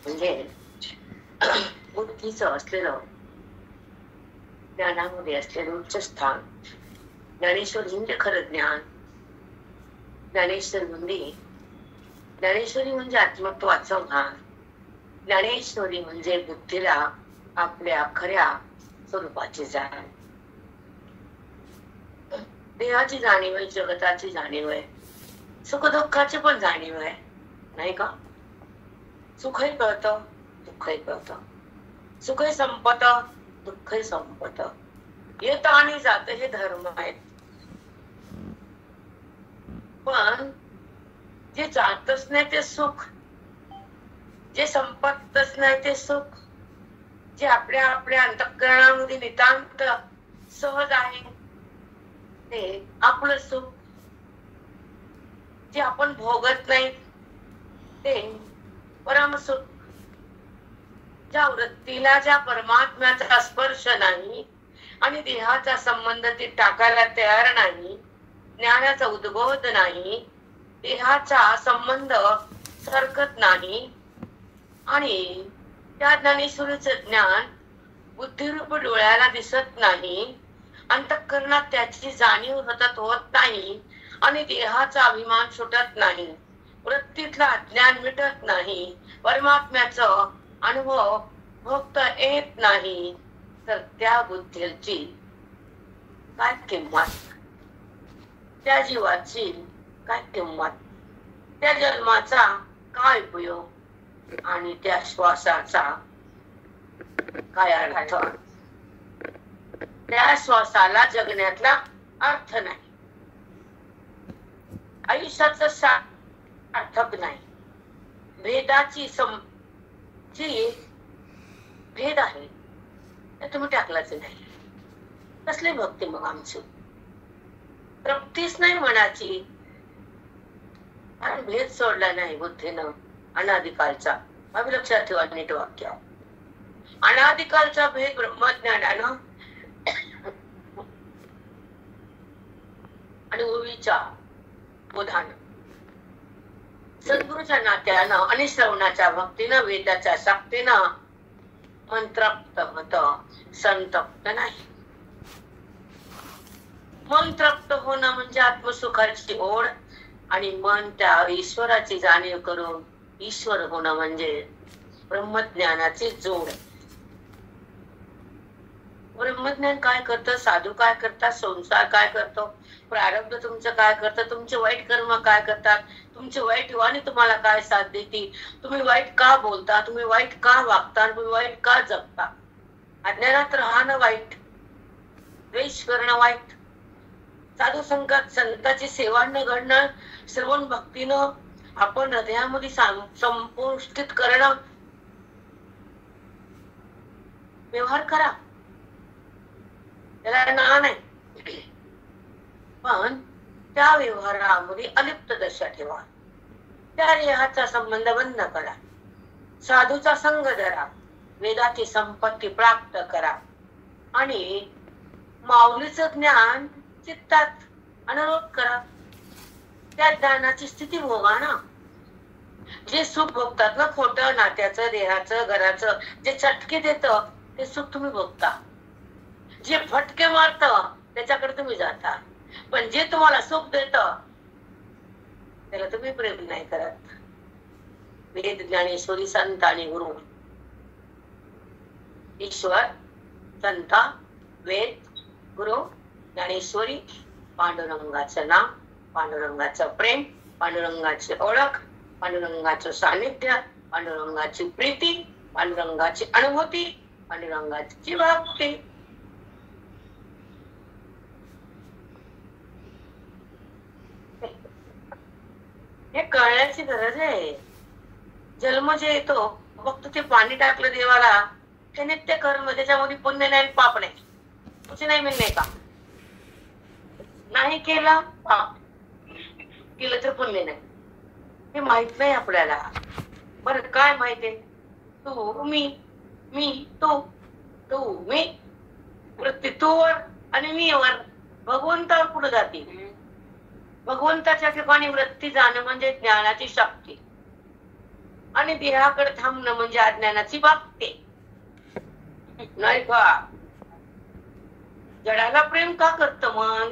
म्हणजे बुद्धीचं असलेलं, ज्ञानामध्ये असलेलं उच्च स्थान. ज्ञानेश्वरी म्हणजे खरं ज्ञान. ज्ञानेश्वरी म्हणजे आत्मत्वाचं भान. ज्ञानेश्वरी म्हणजे बुद्धीला आपल्या खऱ्या स्वरूपाची जाण. देहाची जाणीव आहे, जगताची जाणीव आहे, सुख दुःखाची पण जाणीव आहे, नाही का? सुखही कळतं, दुःखही कळतं. सुखही संपत, दुःखही संपत. येत आणि जात हे धर्म आहेत. पण जे जातच नाही ते सुख, जे संपतच नाही ते सुख, जे आपल्या आपल्या अंतःकरणामध्ये नितांत सहज आहे ते आपलं सुख, जे आपण भोगत नाही ते परम सुख. ज्या वृत्तीला ज्या परमात्म्याचा स्पर्श नाही आणि देहाचा संबंध ती टाकायला तयार नाही, ज्ञानाचा उद्बोध नाही, देहाचा संबंध सरकत नाही, आणि त्या ज्ञानेश्वरीचं ज्ञान बुद्धिरूप डोळ्याला दिसत नाही, अंतःकरणात त्याची जाणीव सतत होत नाही, आणि देहाचा अभिमान सुटत नाही, वृत्तीतला अज्ञान मिटत नाही, परमात्म्याचा अनुभव भोगता येत नाही, तर त्या बुद्धीची काय किंमत, त्या जीवाची काय किंमत, त्या जन्माचा काय उपयोग, आणि त्या श्वासाचा काय अर्थ? त्या श्वासाला जगण्यातला अर्थ नाही, आयुष्याचं सार्थक नाही. भेदाची जी भेद आहे ते तुम्ही टाकलाच नाही. कसली भक्ती मग आमची? तृप्तीच नाही मनाची, आणि भेद सोडला नाही बुद्धीनं अनादिकालचा. अभि लक्षात ठेवा नीट वाक्य. अनादिकालचा भेद ब्रह्मज्ञानानं आणि ओवीच्या बोधानं, सद्गुरूच्या नात्यानं आणि श्रवणाच्या भक्तीनं, वेदाच्या शक्तीनं मन तृप्त होत, संतप्त नाही. मन तृप्त होणं म्हणजे आत्मसुखाची ओढ, आणि मन त्या ईश्वराची जाणीव करून ईश्वर होणं म्हणजे ब्रह्मज्ञानाची जोड. ब्रह्मज्ञान काय करतं, साधू काय करतात, संसार काय करतो, प्रारब्ध तुमचं काय करतं, तुमचे वाईट कर्म काय करतात, तुमची वाईट वाणी तुम्हाला काय साथ देते, तुम्ही वाईट का बोलता, तुम्ही वाईट का वागता, तुम्ही वाईट का जगता. अज्ञानात राहणं वाईट, द्वेष करणं वाईट, साधू संघात संतांची सेवा न घडणं, श्रवण भक्तीनं आपण हृदयामध्ये संपुष्टित करणं. व्यवहार करा, त्याला ना नाही, पण त्या व्यवहारामध्ये अलिप्त दशा ठेवा. त्या देहाचा संबंध बंद करा, साधूचा संग धरा, वेदाची संपत्ती प्राप्त करा, आणि माऊलीचं ज्ञान चित्तात अनुरोध करा. त्या ज्ञानाची स्थिती भोगा ना. जे सुख भोगतात ना, खोटं नात्याचं, देहाचं, घराचं, जे चटके देत ते सुख तुम्ही भोगता. जे फटके मारत त्याच्याकडे तुम्ही जाता, पण जे तुम्हाला सुख देत त्याला तुम्ही प्रेम नाही करत. वेद, ज्ञानेश्वरी, संत आणि गुरु. ईश्वर, संत, वेद, गुरु, ज्ञानेश्वरी, पांडुरंगाचं नाम, पांडुरंगाचं प्रेम, पांडुरंगाची ओळख, पांडुरंगाचं सानिध्य, पांडुरंगाची प्रीती, पांडुरंगाची अनुभूती, पांडुरंगाची भक्ती. हे कळण्याची गरज आहे. जन्म जे येतो फक्त ते पाणी टाकलं देवाला, ते नित्य कर्म, त्याच्यामध्ये पुण्य नाही पाप नाही. तुझे नाही म्हणणे का? नाही केलं पाप, केलं तर पुण्य नाही. हे माहित नाही आपल्याला. बरं काय माहितीये? तू मी, मी तू, तू मी, वृत्ती तू वर आणि मी वर, भगवंता पुढे जाते. भगवंताच्या ठिकाणी वृत्ती जाणं म्हणजे ज्ञानाची शक्ती. आणि देहाकडे थांबणं म्हणजे अज्ञानाची बाबते नाही का? जडाला प्रेम का करतं मन?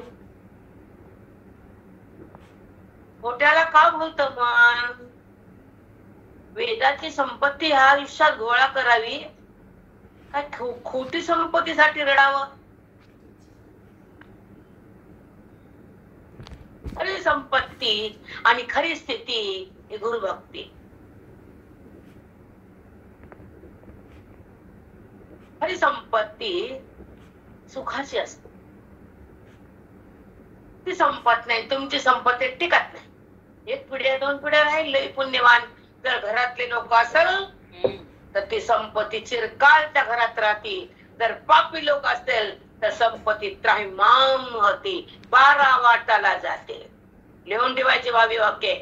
खोट्याला का बोलतं मन? वेदाची संपत्ती ह्या आयुष्यात गोळा करावी काय खोटी संपत्तीसाठी रडावं? खरी संपत्ती आणि खरी स्थिती ही गुरुभक्ती. खरी संपत्ती सुखाची असते. ती संपत नाही. तुमची संपत्ती टिकत नाही. एक पिढ्या दोन पिढ्या राहिले पुण्यवान जर घरातले लोक असेल तर ती संपत्ती चिरकाल त्या घरात राहते. जर पापी लोक असतील तर संपत्ती त्राहिमाम होती, 12 वाटाला जाते. लिहून ठेवायचे भावी वाक्य.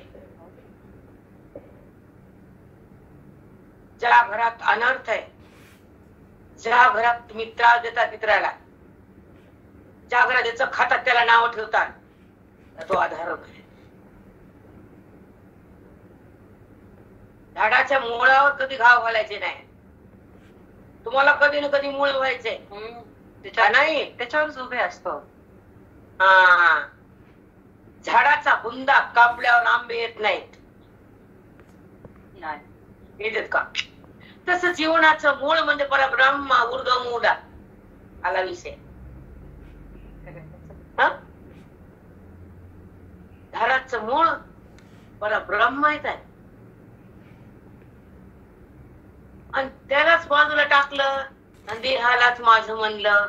ज्या घरात अनर्थ आहे, ज्या घरात तुम्ही त्रास देतात मित्राला, ज्या घरात त्याचं खातात त्याला नाव ठेवतात, तो अधर्म आहे. झाडाच्या मुळावर कधी घाव घालायचे नाही. तुम्हाला कधी ना कधी मूळ व्हायचे नाही, त्याच्यावरच उभे असतो. हा, झाडाचा बुंदा कापल्यावर आंबे येत नाहीत. येतात का? तसं जीवनाचं मूळ म्हणजे परब्रह्म, ऊर्ध्वमूळ आला विषय. झाडाचं मूळ परब्रह्म आहे आणि त्यालाच बाजूला टाकलं आणि देहालाच माझं म्हणलं,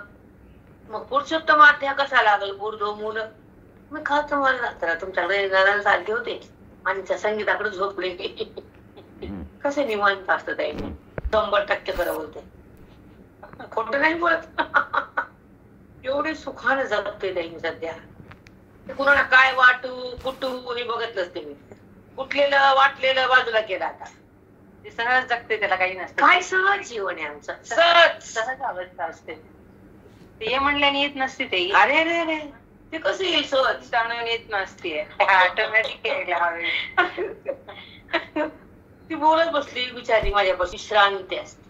मग पुरुषोत्तम अध्याय कसा लागल? ऊर्ध्वमूळ. मी खात मला तुमच्याकडे सारखे होते आणि त्या संगीताकडे झोपले. कसे निवांत असत त्याने. 100% खरं बोलते, खोट नाही बोलत. एवढे सुखाने जगते त्यांनी सध्या. कुणाला काय वाटू कुटू हे बघत नसते मी. कुठलेलं वाटलेलं बाजूला केलं. आता ते सहज जगते, त्याला काही नसतं. काय सहज जीवन आहे आमचं. सहज सहज अवस्था असते. ते म्हणल्याने येत नसते ते. अरे रे रे, ते कसं येईल सहज? जाणून येत नसते, ऑटोमॅटिक यायला हवे. ती बोलत बसली बिचारी माझ्यापाशी. शांती असते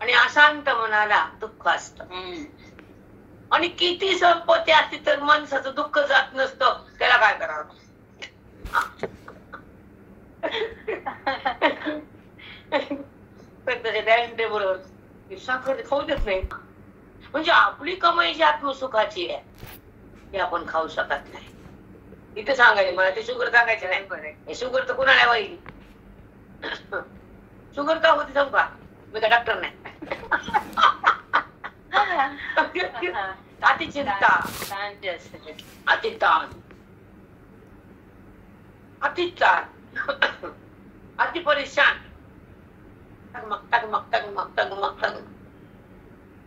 आणि अशांत मनाला दुःख असत. आणि किती संपत्ती असती तर माणसाचं दुःख जात नसतं. त्याला काय करावं? टेबलवर साखर खाऊ देत नाही. म्हणजे आपली कमाई जी आत्मसुखाची आहे ती आपण खाऊ शकत नाही. इथे सांगायचे मला ते शुगर सांगायचे नाही. बरं, शुगर तर कुणाला होईल? शुगर का होती सांगू का? मी का डॉक्टर नाही. अति चिंता, अति ताण, अति ताण, अति परेशान,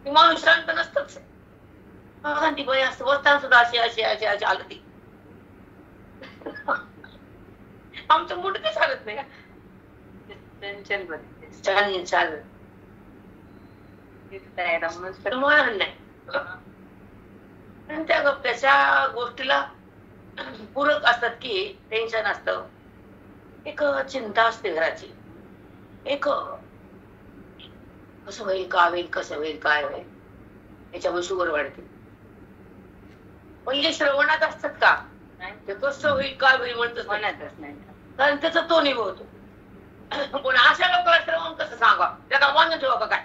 माणूस शांत नसतच. ती बाई असत वस्तान सुद्धा अशी अशी अशी अशी आलं ती. आमचं मुंड काही चालत नाही. चंचल नाही. त्याच्या गोष्टीला पूरक असतात की टेन्शन असतं, एक चिंता असते घराची, एक कसं होईल, का होईल, कसं होईल, काय होईल, याच्यामुळे शुगर वाढते. म्हणजे श्रवणात असतात का ते कसं होईल काय होईल म्हणतच नाही, कारण त्याचा तो निभवतो. पण अशा लोकांना श्रवण कसं सांगा? त्याला मान ठेवा का काय?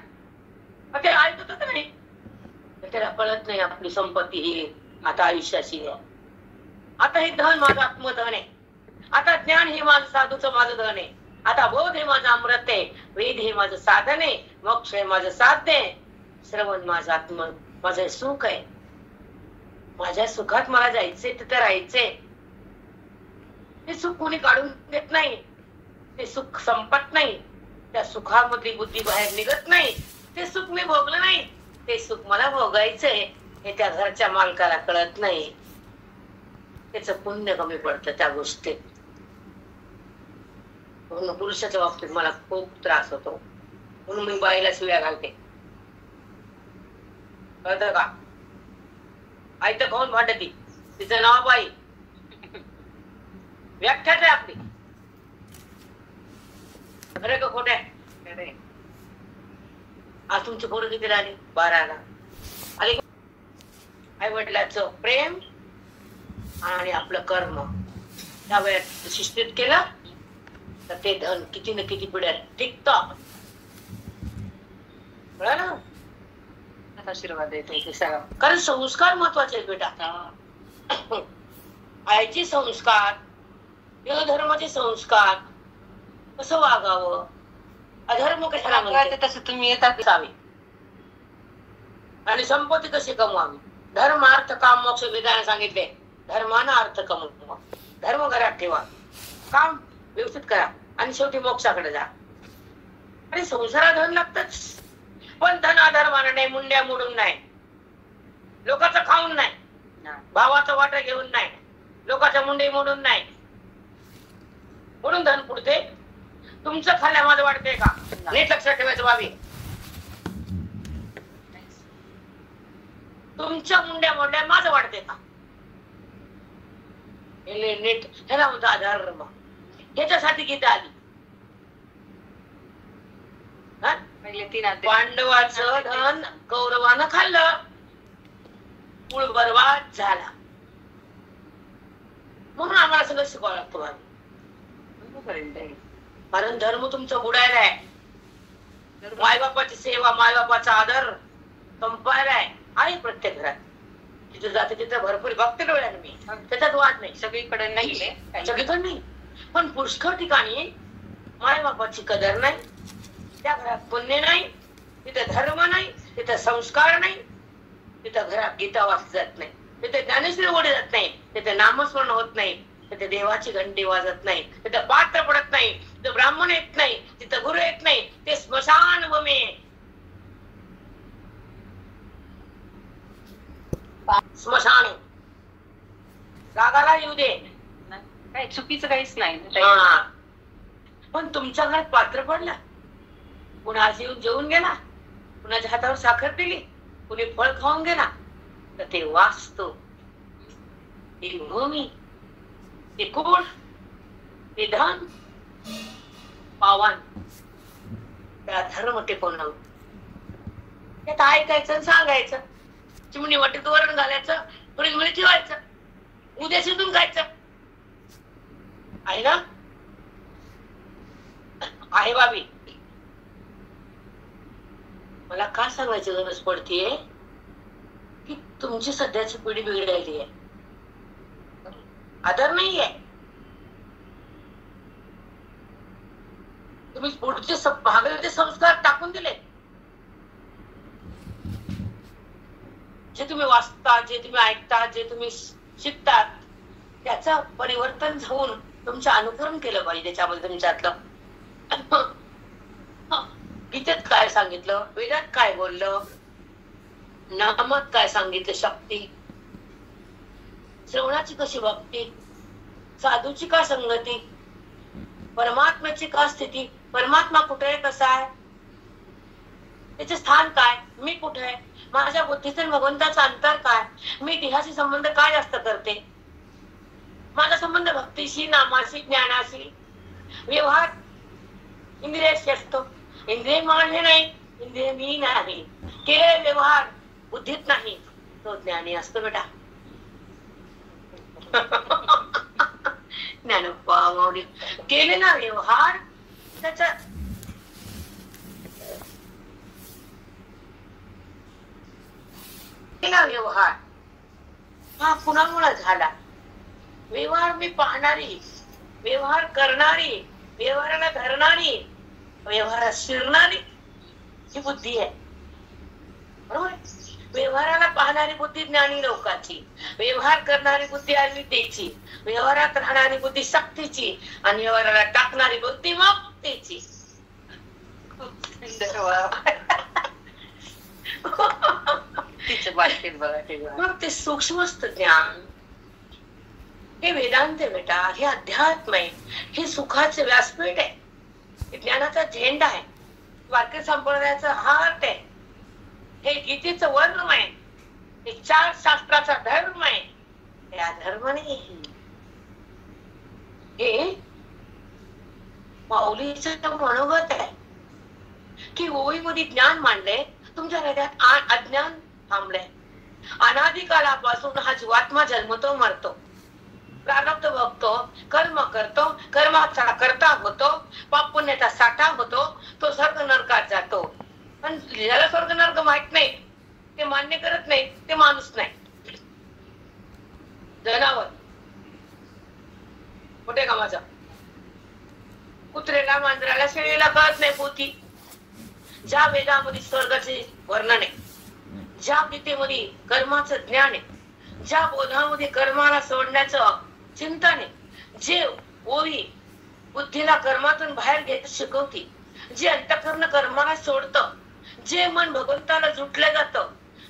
ते ऐकतच नाही. त्याला कळत नाही आपली संपत्ती ही आता आयुष्याची आहे. आता हे धन माझं आत्मधन आहे. आता ज्ञान हे माझं साधूचं माझं धन आहे. आता बोध हे माझं अमृत आहे. वेद हे माझं साधन आहे. मोक्ष हे माझं साध्य आहे. श्रवण माझं आत्म माझं सुख आहे. माझ्या सुखात मला जायचंय तिथे राहायचंय. ते सुख कोणी काढून देत नाही. ते सुख संपत नाही. त्या सुखामधली बुद्धी बाहेर निघत नाही. ते सुख मी भोगलं नाही. ते सुख मला भोगायचंय हे त्या घरच्या मालकाला कळत नाही. त्याच पुण्य कमी पडतं त्या गोष्टीत. म्हणून पुरुषाच्या बाबतीत मला खूप त्रास होतो. म्हणून मी बाईला शिव्या घालते. कळतं का? आई तर खाऊन भांडती. तिचं नाव बाई. व्याख्याच आहे आपली. खरं का खोट आहे? खरंय. आज तुमची पोरं किती आली? 12ला आली. आई वडिलांचं प्रेम आणि आपलं कर्म त्या वेळेत शिस्तीत केलं तर ते धन किती ना किती पिढ्यात टिकतं. कळलं? आशीर्वाद येतो ते सगळं. कारण संस्कार महत्वाचे आहेत बेटा. आईचे संस्कार, देवधर्माचे संस्कार, कसं वागावं, अधर्म कशाला म्हणते तसं तुम्ही येतात असावे, आणि संपत्ती कशी कमवावी. धर्म अर्थ काम मोक्ष वेदाने सांगितले. धर्मानं अर्थ कमवा, धर्म घरात ठेवा, काम व्यवस्थित करा आणि शेवटी मोक्षाकडे जा. आणि संसारात धन लागतच, पण धन अधर्मानं नाही, मुंड्या मोडून नाही, लोकांचं खाऊन नाही, भावाचं वाटा घेऊन नाही, लोकांच्या मुंडे मोडून नाही. म्हणून धन पुढते. तुमचं खाल्ल्या माझं वाटतंय का? नीट लक्षात ठेवायचं बाबी. तुमच्या मुंड्या मोडल्या माझं वाटतंय का? नीट ह्याला म्हणतो अधर्म. ह्याच्यासाठी गीता आली. पांडवाचं धन कौरवानं खाल्लं, मूळ बरबाद झाला. म्हणून आम्हाला सगळं शिकवावं लागतं. कारण धर्म तुमचं बुडायला आहे. मायबापाची सेवा, मायबापाचा आदर संपायला आहे प्रत्येक घरात. जिथे जाते तिथे भरपूर भक्त डोळ्याने मी, त्याच्यात वाद नाही. सगळीकडे नाही, सगळीकडे नाही, पण पुष्कळ ठिकाणी मायबापाची कदर नाही, त्या घरात पुण्य नाही, तिथे धर्म नाही, तिथे संस्कार नाही, तिथे घरात गीता वाचली जात नाही, तिथे ज्ञानेश्वरी ओढी जात नाही, तिथे नामस्मरण होत नाही, तिथे देवाची घंटी वाजत नाही, तिथे पात्र पडत नाही, तिथे ब्राह्मण येत नाही, तिथे गुरु येत नाही. ते स्मशान भूमी, स्मशान. रागाला येऊ दे, काही चुकीचं काहीच नाही. पण तुमच्या घरात पात्र पडला, कुणा आज येऊन जेवून गेला, कुणाच्या हातावर साखर दिली, कुणी फळ खाऊन गेला, तर ते वास्तू, ती भूमी, ते कुळ, ते धन, पावन, त्या धर्म टिकवणं. त्यात ऐकायचं, सांगायचं, चिमणी वाटीत वरण घालायचं, फ्रीज मध्ये ठेवायचं, उद्या शिजून खायचं. आहे ना? आहे बाबी. मला का सांगायची गरज पडतीये की तुमची सध्याची पिढी बिघडलेली आहे, आदर नाहीये. तुम्ही पुढचे भागाचे संस्कार टाकून दिले. जे तुम्ही वाचता, जे तुम्ही ऐकता, जे तुम्ही शिकतात, त्याचं परिवर्तन होऊन तुमचं अनुकरण केलं पाहिजे. त्याच्यामध्ये तुमच्यातलं गीतेत काय सांगितलं, वेदात काय बोललं, नामात काय सांगितलं, शक्ती, श्रवणाची कशी भक्ती, साधूची का संगती, परमात्म्याची का स्थिती, परमात्मा कुठे आहे, कसा आहे, त्याचे स्थान काय, मी कुठे आहे, माझ्या बुद्धीचे भगवंताचा अंतर काय, मी देहाशी संबंध काय जास्त करते, माझा संबंध भक्तीशी, नामाशी, ज्ञानाशी. व्यवहार इंद्रियाशी असतो. इंद्रिय माझे नाही, इंद्रिय मी नाही. केलेला व्यवहार बुद्धीत नाही, तो ज्ञानी असतो बेटा. ज्ञानोबा माऊली केलेला व्यवहार, त्याचा व्यवहार हा कुणामुळे झाला. व्यवहार मी पाहणारी, व्यवहार करणारी, व्यवहाराला धरणारी, व्यवहारात शिरणारी ही बुद्धी आहे. बरोबर. व्यवहाराला पाहणारी बुद्धी ज्ञानी लोकांची, व्यवहार करणारी बुद्धी अविद्येची, व्यवहारात राहणारी बुद्धी शक्तीची, आणि व्यवहाराला टाकणारी बुद्धी मुक्तीची. मग ते सूक्ष्मस्त ज्ञान, हे वेदांत बेटा, हे अध्यात्म आहे, हे सुखाचे व्यासपीठ आहे, हे ज्ञानाचा झेंडा आहे, वारकरी संप्रदायाचा हार्ट आहे, हे गीतेचं वर्णम आहे, हे 4 शास्त्राचा धर्म आहे. हे अधर्म नाही. हे माऊलीचं मनोगत आहे की ओळीमध्ये ज्ञान मांडले, तुमच्या हृदयात अज्ञान थांबलंय. अनादिकालापासून हा जीवात्मा जन्मतो मरतो, प्रारब्ध बघतो, कर्म करतो, कर्माचा करता होतो, पाप पुण्याचा साठा होतो, तो स्वर्ग नरकात जातो. पण ज्याला स्वर्ग नरक माहित नाही, ते मान्य करत नाही, ते माणूस नाही, जनावर. कुठे कामाचा कुत्रेला, मांजराला, शेळीला कळत नाही पोथी. ज्या वेदामध्ये स्वर्गाचे वर्णन आहे, ज्या गीतेमध्ये कर्माचं ज्ञान आहे, ज्या बोधामध्ये कर्माला सोडण्याचं चिंतन आहे, जे ओवी बुद्धीला कर्मातून बाहेर घेत शिकवती, जे अंतःकरण कर्माला सोडतं, जे मन भगवंताला जुटलं जातं,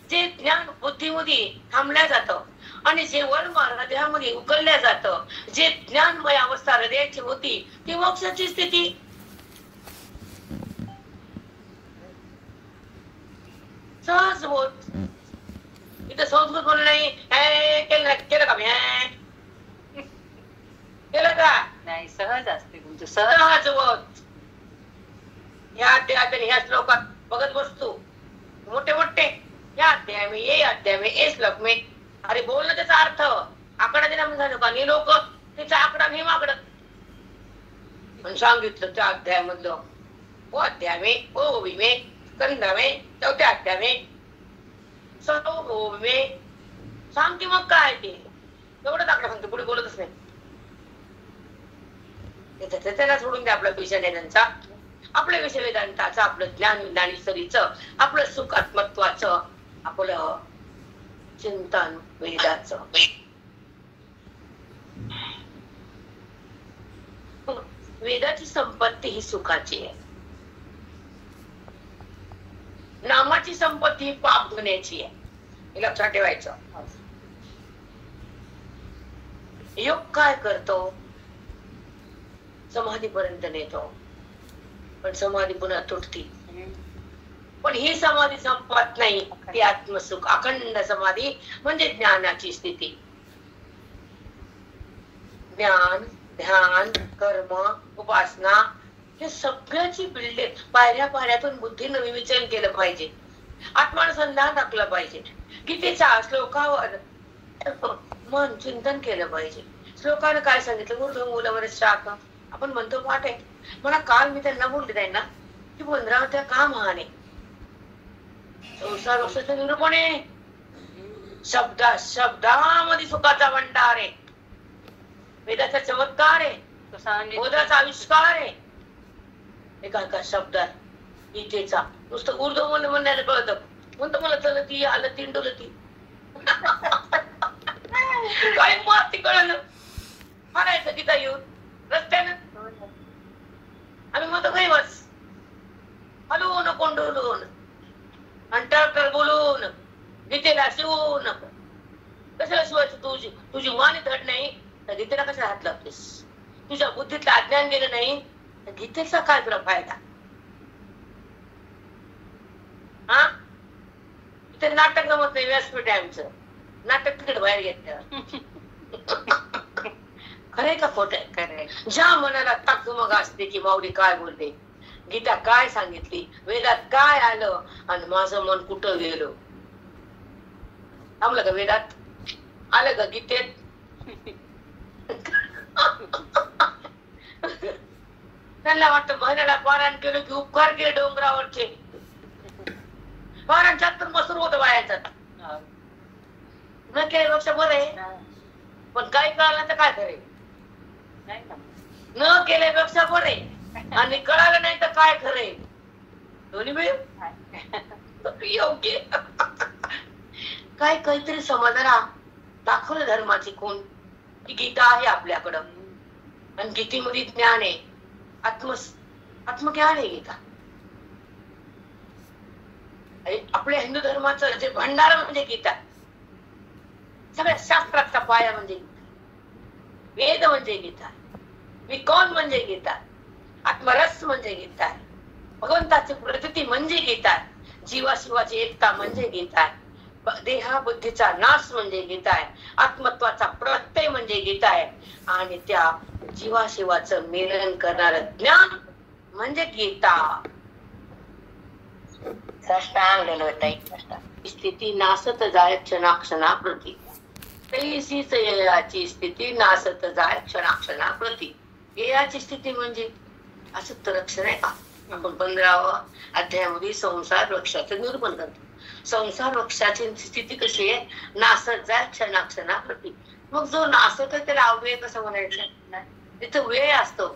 जे ज्ञान बुद्धीमध्ये थांबल्या जातं आणि जे वर्म हृदयामध्ये उकलल्या जातं, जे ज्ञानमय अवस्था हृदयाची होती, ती मोक्षाची स्थिती. सहज होत. इथं संस्कृत बोलणं नाही, केलं का मी, केलं का नाही, सहज असते तुमचं. सहज होत. या अध्यायात आणि ह्या श्लोकात बघत बसतो मोठे मोठे, या अध्याय में, ये अध्याय में, ये श्लोक में. अरे बोल ना त्याचा अर्थ. आकडा दिला झालं का नाही, लोक त्याचा आकडा नाही मागडत. पण सांगितलं त्या अध्यायामधलं, वो अध्याय में, वो ओवी में, स्कंद में, चौथ्या अध्याय में, सौ में सांगते. मग काय ते एवढंच आकडा सांगतो, पुढे बोलतच नाही. त्याला सोडून द्या आपला विषय वेदांचा, आपल्या विषय वेदांताचं, आपलं ज्ञान ज्ञानेश्वरीचं, आपलं सुख आत्मत्वाचं, आपलं चिंतन वेदाचं. वेदाची संपत्ती ही सुखाची आहे, नामाची संपत्ती ही पाप धुण्याची आहे, हे लक्षात ठेवायचं. योग काय करतो, समाधीपर्यंत नेतो, पण समाधी पुन्हा तुटती. पण ही समाधी संपत नाही, ती आत्मसुख अखंड समाधी म्हणजे ज्ञानाची स्थिती. ज्ञान, ध्यान, कर्म, उपासना हे सगळ्याची बिल्डिंग पायऱ्या पायऱ्यातून बुद्धीनं विवेचन केलं पाहिजे, आत्मानुसंधान टाकलं पाहिजे, गीतेच्या श्लोकावर मन चिंतन केलं पाहिजे. श्लोकानं काय सांगितलं, ऊर्ध्वमूलवर शाख. आपण म्हणतो पाठ आहे. मला काल मी त्यांना बोलले त्यांना की 15 त्या का महान आहे. संसार वर्षाचं निरूपण आहे, शब्दामध्ये सुखाचा भंडार आहे, वेदाचा चमत्कार आहे, बोधाचा आविष्कार आहे. एका शब्दात गीतेचा नुसतं ऊर्ध्वमूल म्हणण्याला कळतं. म्हणतो मला चलती आलं तिंडोलती काय माती कळलं म्हणायचं गीता येऊन रस्त्यानं. आम्ही म्हणतो काही बस हलवून कोंडून आणि टरटर बोलून गीतेला शिवू नको. कशाला शिवायचं? तुझी मान धड नाही तर गीतेला कशाला हात लावतेस? तुझ्या बुद्धीतलं अज्ञान गेलं नाही तर गीतेचा काय तुला फायदा? हा, इथे नाटक जमत नाही. व्यासपीठ आहे आमचं, नाटक तिकडे बाहेर घेतलं. खरे का खोट आहे? खरे. ज्या मनाला तकमग असते की माऊली काय बोलते, गीता काय सांगितली, वेदात काय आलं आणि माझं मन कुठं गेलं. थांबलं का वेदात? आलं का गीतेत? त्यांना वाटतं महिन्याला पारायण केलं की उपकार केले डोंगरावरचे. पारायण तर मसूर होतं बायाचं. न केल्यापेक्षा बरं आहे. पण काही कळालं तर काय करे? न केल्यापेक्षा बरे आणि कळालं नाही तर काय खरे? दोन्ही मिळून योग्य. काय काहीतरी समाजाला दाखवलं धर्माची खूण की गीता आहे आपल्याकडं आणि गीतेमध्ये ज्ञान आहे, आत्मज्ञान आहे गीता. आपल्या हिंदू धर्माचं जे भंडार म्हणजे गीता. सगळ्या शास्त्राचा पाया म्हणजे वेद म्हणजे गीता, विकौन म्हणजे गीता, आत्मरस म्हणजे गीता, भगवंताची प्रतीती म्हणजे गीता, जीवाशिवाची एकता म्हणजे गीता, देहा बुद्धीचा नाश म्हणजे गीता आहे, आत्मत्वाचा प्रत्यय म्हणजे गीता आहे आणि त्या जीवाशिवाचं मिलन करणार ज्ञान म्हणजे गीता. स्थिती नासत जाय क्षणाक्षणाप्रती, तैसीच याची स्थिती नासत जाय क्षणाक्षणाप्रती. याची स्थिती म्हणजे असं रक्षण आहे का? आपण 15व्या अध्यायामध्ये संसार वृक्षाचं निरूपण करतो. संसार वृक्षाची स्थिती कशी आहे? नासत जाय क्षणाक्षणाप्रती. मग जो नासत आहे त्याला अव्यय कसं म्हणायचं? तिथं वेळ असतो.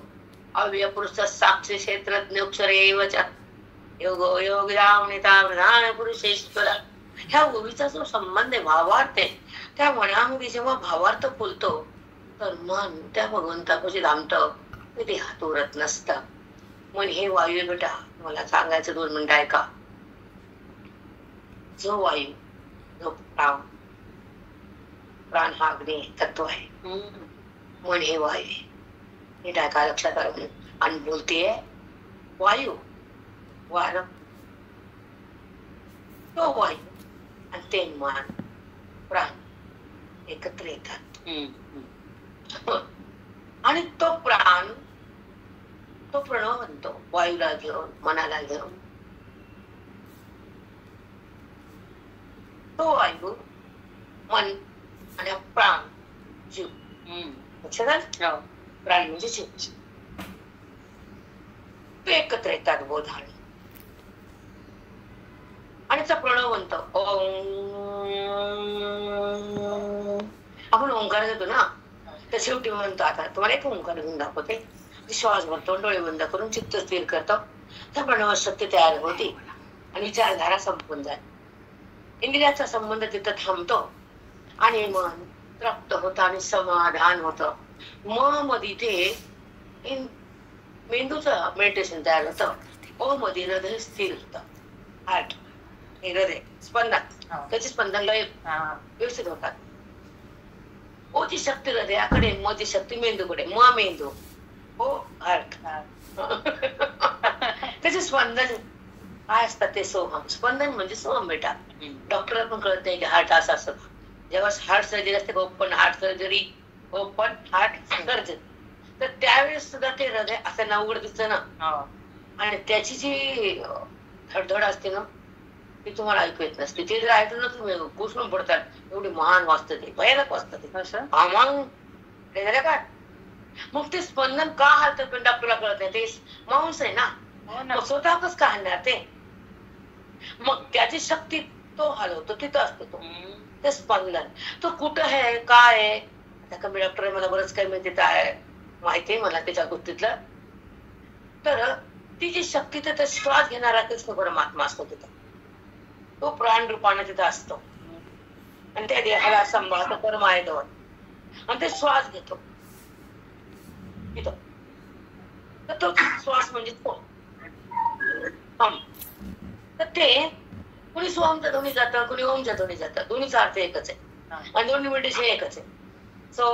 अव्यय पुरुष साक्षी क्षेत्रज्ञ अक्षर एवच योग योगदावनिता प्रधान पुरुषेश्वर. ह्या ओवीचा जो संबंध आहे, भावार्थ आहे, त्या मनामध्ये जेव्हा भावार्थ फुलतो तर मन त्या भगवंतापाशी धामतं. ते हात उरत नसतं. मन हे वायू आहे बेटा. मला सांगायचं 2 मिनिटं ऐका. जो वायू, जो प्राण, प्राण हा अग्नी तत्व आहे. मन हे वायू आहे. हे टाका लक्षात आलं. आणि बोलतेय वायू, वार, तो वायू आणि ते मन प्राण एकत्र येतात. आणि तो प्राण तो प्रणव म्हणतो वायूला घेऊन, मनाला घेऊन. तो वायू, मन आणि प्राण जीव. लक्षात आलं? प्राण म्हणजे जीव. ते एकत्र येतात बोधाने. आणि त्याचा प्रणव म्हणतो आपण ओंकार घेतो ना, तर शेवटी म्हणतो. आता तुम्हाला एक ओंकार घेऊन दाखवते. श्वास भरतो, डोळे बंद करून चित्त स्थिर करतो. त्या प्रणव शक्ती तयार होती आणि विचारधारा संपून जाते. इंद्रियाचा संबंध तिथं थांबतो आणि मन तृप्त होतं आणि समाधान होतं. मध्ये ते मेंदूचं मेडिटेशन तयार होतं. मध्ये हृदय स्थिर होतं. हार्ट हे हृदय स्पंदन, त्याचे स्पंदन लय व्यवस्थित होतात. ओची शक्ती हृदयाकडे, मची शक्ती मेंदूकडे. मेंदू, ओ हार्ट. त्याचे स्पंदन काय असतात ते सोहम. स्पंदन म्हणजे सोहम बेटा. डॉक्टरला पण कळत नाही की हार्ट असं असं. जेव्हा हार्ट सर्जरी असते, open heart surgery, open heart surgery, तर त्यावेळेस सुद्धा ते हृदय असं ना उघड दिसतं ना. आणि त्याची जी धडधड असते ना, ती तुम्हाला ऐकू येत नसते. ते जर ऐकलं ना तुम्ही घुसून पडतात. एवढी महान वाचतं ते, भयानक वाचतं ते. मग काय, मग ते स्पंदन का हलतं पण डॉक्टरला कळत नाही. ते मांस आहे ना, मग स्वतः कसं का हलणार ते? मग त्याची शक्ती तो हलवतो. तिथं असतो तो, ते स्पंदन. तो कुठं आहे, काय आहे? आता कमी डॉक्टर मला बरंच काही माहिती आहे मला त्याच्या गोष्टीतलं. तर ती जी शक्ती तर श्वास घेणारा कृष्ण परमात्मा असतो तिथं. तो प्राण रूपाने तिथं असतो आणि त्या देहाला सांभाळतो परमायदवर. आणि ते श्वास घेतो तिथं. तर तो श्वास म्हणजे तो. तर ते कुणी सोहमच्या दोन्ही जातं, कुणी ओमच्या दोन्ही जातं. दोन्हीचा अर्थ एकच आहे आणि दोन्ही मेडिटेशन एकच आहे. सो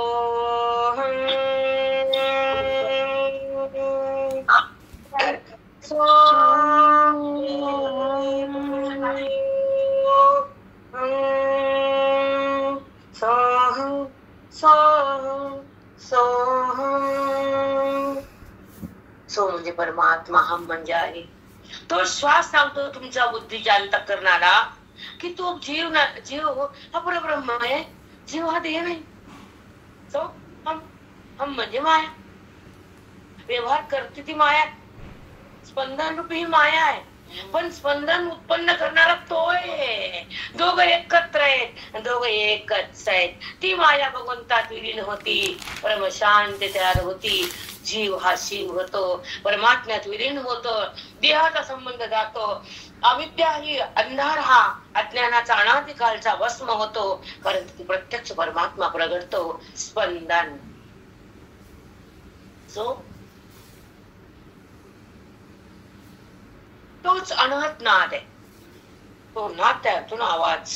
म्हणजे परमात्मा, हम म्हणजे आहे. तो श्वास सांगतो तुमच्या बुद्धीच्या अंतःकरणाला की तो जीव हा परब्रह्म आहे. जीव हा देह नाही. सो हम म्हणजे माया. व्यवहार करते ती माया. स्पंदन रूपी ही माया आहे. पण स्पंदन उत्पन्न करणारा तो आहे. दोघं एकत्र आहेत, दोघं एकच आहेत. ती माया भगवंतात विलीन होती, परमशांती तयार होती. जीव हा शिव होतो, परमात्म्यात विलीन होतो, देहाचा संबंध जातो. अविद्या ही अंधार हा अज्ञानाचा अनादिकालचा भस्म होतो, परंतु प्रत्यक्ष परमात्मा प्रगटतो. स्पंदन. सो तोच अनहत नाद आहे. तो नाद त्यातून आवाज.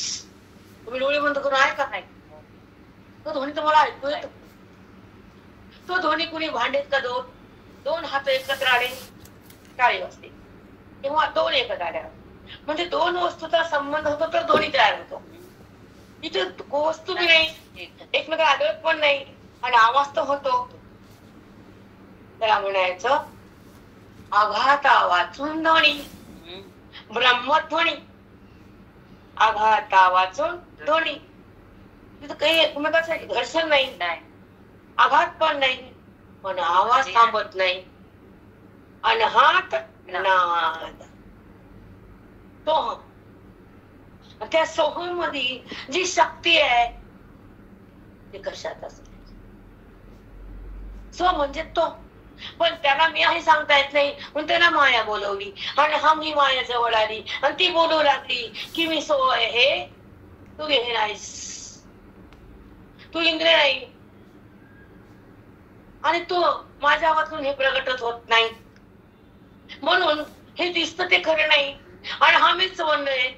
तुम्ही डोळे बंद करून ऐका नाही, तो ध्वनी तुम्हाला ऐकू येतो. तो ध्वनी कुणी भांडेत का दोन हात एकत्र आले टाळी वाजते, किंवा दोन एकत्र आल्या म्हणजे दोन वस्तूचा संबंध होतो तर ध्वनी तयार होतो. इथे वस्तू बी नाही, एकमेकांना आदळत पण नाही आणि आवाज तर होतो. त्याला म्हणायचं आघाता वाचून ध्वनी, ब्रह्मध्वनी. आघाता वाचून ध्वनी, तिथं काही एकमेकांसाठी घर्षण नाही, आघात पण नाही, पण आवाज थांबत नाही. अनहात नाद सोहम. त्या सोहम मध्ये जी शक्ती आहे ती कशात असते? सो म्हणजे तो, पण त्याला मी आहे सांगता येत नाही, म्हणून त्याला माया बोलवली आणि हा मी माया जवळ आली आणि ती बोलू लागली की मी सो आहे, हे तू हे नाहीस, तू इंद्रिय नाही आणि तू माझ्या वाचून हे प्रगटच होत नाही, म्हणून हे दिसतं ते खरं नाही आणि हा मीच म्हणलोय.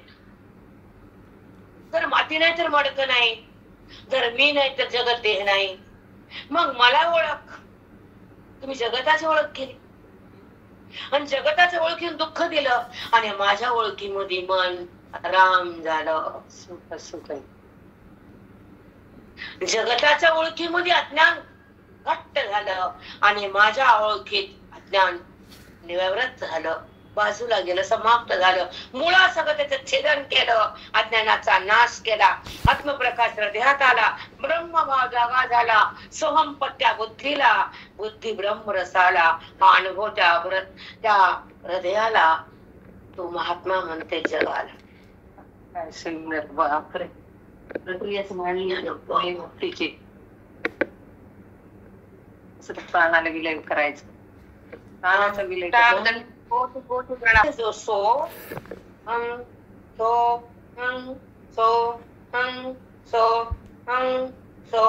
जर माती नाही तर मडकं नाही, जर मी नाही तर जगत देह नाही. मग मला ओळख, तुम्ही जगताची ओळख केली आणि जगताच्या ओळखीने दुःख दिलं आणि माझ्या ओळखीमध्ये मन राम झालं, सुख सुख. जगताच्या ओळखीमध्ये अज्ञान घट्ट झालं आणि माझ्या ओळखीत अज्ञान निवृत्त झालं, बाजूला गेलं, समाप्त झालं. मुळा सगळं त्याचं छेदन केलं, अज्ञानाचा नाश केला, आत्मप्रकाश हृदयात आला, ब्रह्मभाव जागा झाला, सोहमपत्या बुद्धीला, बुद्धी ब्रह्मरसाला, हा अनुभव त्या हृदयाला. तो महात्मा म्हणते जगाला. काय सुंदर, बापरे. प्रक्रियाच मांडली मुक्तीची. प्राणाला विलय करायचं, प्राणाचा विलय जो सो हं सो हं सो हं सो हं सो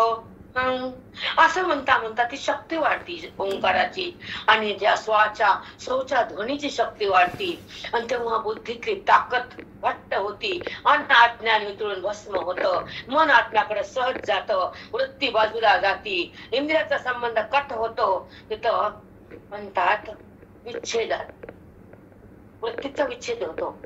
हं असं म्हणता म्हणता ती शक्ती वाढती ओंकाराची आणि ज्या स्वाच्या सोच्या ध्वनीची शक्ती वाढती आणि तेव्हा बुद्धीतली ताकद घट्ट होती आणि अज्ञान वितळून भस्म होतं, मन आत्म्याकडे सहज जातं, वृत्ती बाजूला जाती, इंद्रियाचा संबंध कट होतो. तिथं म्हणतात विच्छेदात वृत्तीचा विच्छेद होतो,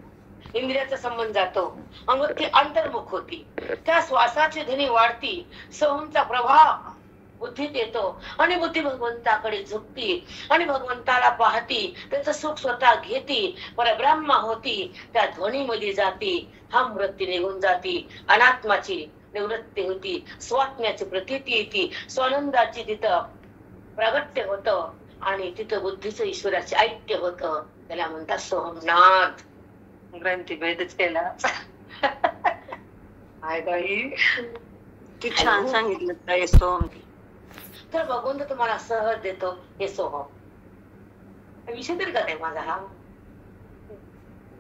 इंद्रियाचा संबंध जातो आणि वृत्ती अंतर्मुख होती. त्या श्वासाची ध्वनी वाढती, सोहमचा प्रभाव बुद्धीत येतो आणि बुद्धी भगवंताकडे झुकती आणि भगवंताला पाहती, त्याचं सुख स्वतः घेती, परब्रह्म होती, त्या ध्वनीमध्ये जाती, हम वृत्ती निघून जाती, अनात्माची निवृत्ती होती, स्वात्म्याची प्रतीती येते, स्वानंदाची तिथं प्रागट्य होतं आणि तिथं बुद्धीचं ईश्वराचे ऐक्य होतं. त्याला म्हणतात सोमनाथ. ग्रंथी भेदच केला. किती छान सांगितलं काय सोहम. तर भगवंत तुम्हाला सहज देतो हे सोहम. विषय तरी काय माझा हा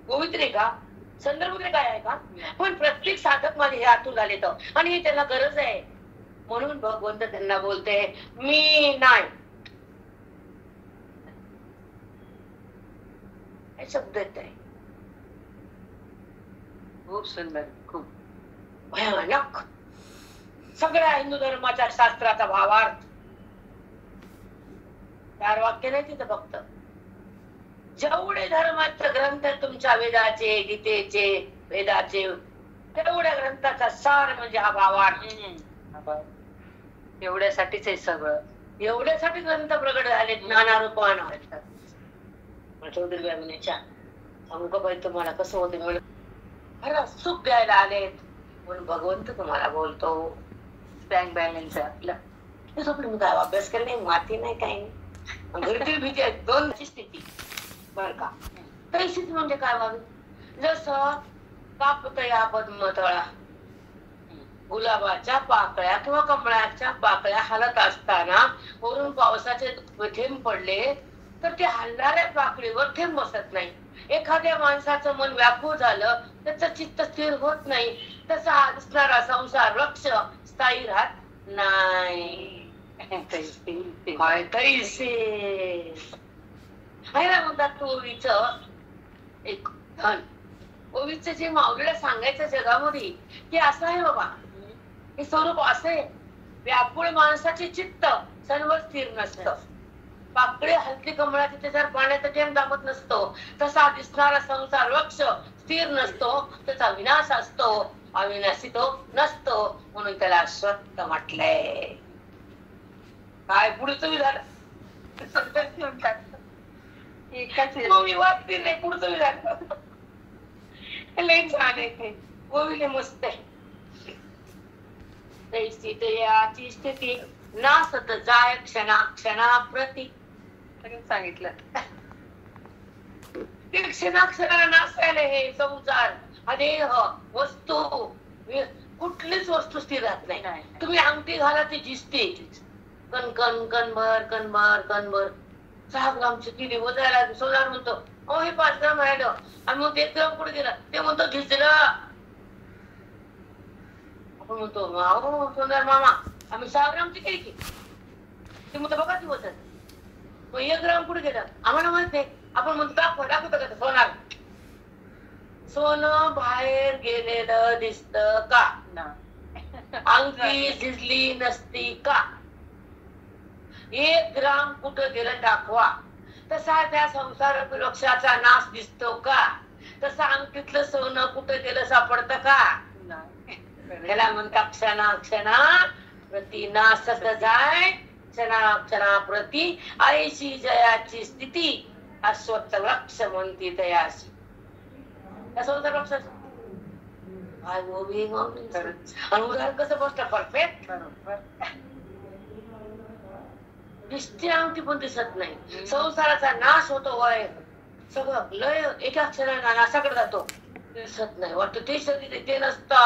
गोवित्रे का संदर्भ तरी काय आहे का? पण प्रत्येक साधक माझे हे आतून आले तर आणि हे त्यांना गरज आहे, म्हणून भगवंत त्यांना बोलते मी नाही. शब्द येत आहे खूप सुंदर, खूप भयानक. सगळ्या हिंदू धर्माच्या शास्त्राचा भावार्थ 4 वाक्य नाही तिथं फक्त. जेवढे धर्माचे ग्रंथ तुमच्या वेदाचे, गीतेचे, वेदाचे, तेवढ्या ग्रंथाचा सार म्हणजे हा भावार्थ. एवढ्यासाठीच आहे सगळं, एवढ्यासाठी ग्रंथ प्रगट झाले नाना रूपानं. चौधरी ब्राह्मणीच्या अंकबाई तुम्हाला कसं होते म्हणून खरं सुख द्यायला आलेत म्हणून भगवंत तुम्हाला बोलतो. बँक बॅलन्स आहे आपला. मी काय अभ्यास केला नाही, माती नाही, काही नाही. घरची भीती आहे, 2 स्थिती बर का. तशीच म्हणजे काय व्हावी, जसं कापतया पद्मतळा, गुलाबाच्या पाकळ्या किंवा कमळाच्या पाकळ्या हलत असताना वरून पावसाचे थेंब पडले तर ते हलणाऱ्या पाकळीवर थेंब बसत नाही. एखाद्या माणसाचं मन व्याकुळ झालं त्याचं चित्त स्थिर होत नाही, तसा दिसणारा संसार वृक्ष स्थायी राहत नाही. म्हणतात ओवीचं एक धन. ओवीचं जे माऊलीला सांगायचं जगामध्ये की असं आहे बाबा, हे स्वरूप असं आहे. व्याकुळ माणसाचे चित्त सर्व स्थिर नसतं. पाकळी हलकी कमळाची त्याच्यावर पाण्याचा थेंब दाबत नसतो, तसा दिसणारा संसार वृक्ष स्थिर नसतो, त्याचा विनाश असतो, अविनाशी तो नसतो, म्हणून त्याला अश्वत्थ म्हटलंय. काय पुढे तुम्ही झालं घेऊन टाकतो. एकाच मी वाचते नाही पुढचं विधान. लय छान आहे ते. गोविले मस्त आहे. तैसी तयाची स्थिती नासत जाय क्षणा क्षणाप्रती. सांगितलं ते क्षणाक्षराला नासायला हे संसार हा देह वस्तू कुठलीच वस्तू स्थिर राहत नाही. तुम्ही अंगठी घाला ती दिसते कण कण कणभर कणभर कणभर. 6 ग्रामची किती वजायला सोनार म्हणतो अहो हे 5 ग्राम राहिलं. आम्ही म्हणतो 1 ग्राम कुठे गेला ते म्हणतो धिजलं. आपण म्हणतो अहो सोनार मामा आम्ही 6 ग्रामची केली की ते म्हणतो बघा ती वजन. मग 1 ग्राम कुठे गेलं आम्हाला माहित नाही. आपण म्हणतो दाखवतो का सोनार. सोनं बाहेर गेलेलं दिसत का. अंगठी झिजली नसती का. 1 ग्राम कुठं गेलं दाखवा. तसा त्या संसार वृक्षाचा नाश दिसतो का. तसा अंगठीतलं सोनं कुठं गेलं सापडतं का. त्याला म्हणतात क्षणा क्षणा प्रति नासत जाय क्षणा क्षणा प्रति आईशी जयाची स्थिती अश्वत्थ वृक्ष म्हणती तयाशी. संसार वृक्ष उदाहरण कसं बसतं परफेक्ट. दिसते अंगठी पण दिसत नाही. संसाराचा नाश होतो वय सगळं लय एका क्षणाला नाशाकडे जातो. दिसत नाही वाटतं ते शरीर ते नसता.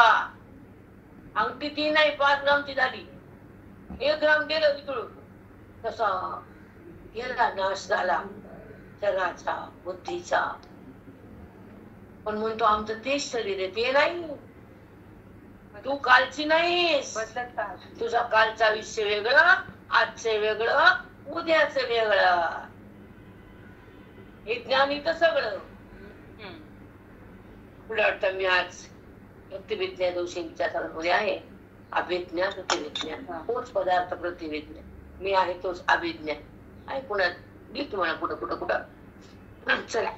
अंगठी ती नाही 5 ग्रामची झाली 1 ग्राम गेलं वितळून. तसा गेला नाश झाला जगाचा बुद्धीचा. पण म्हणतो आमचं तेच शरीर आहे ते नाही. तू कालची नाहीस. तुझा कालचं आयुष्य वेगळं आजचं वेगळं उद्याचं वेगळं. हे ज्ञान इथं सगळं. उलट मी आज प्रतिविज्ञा दोषींच्या मध्ये आहे. अभिज्ञा प्रतिविज्ञा तोच पदार्थ प्रतिविज्ञा. मी आहे तोच अभिज्ञा आहे. पुन्हा देतो मला कुठं कुठं कुठं. चला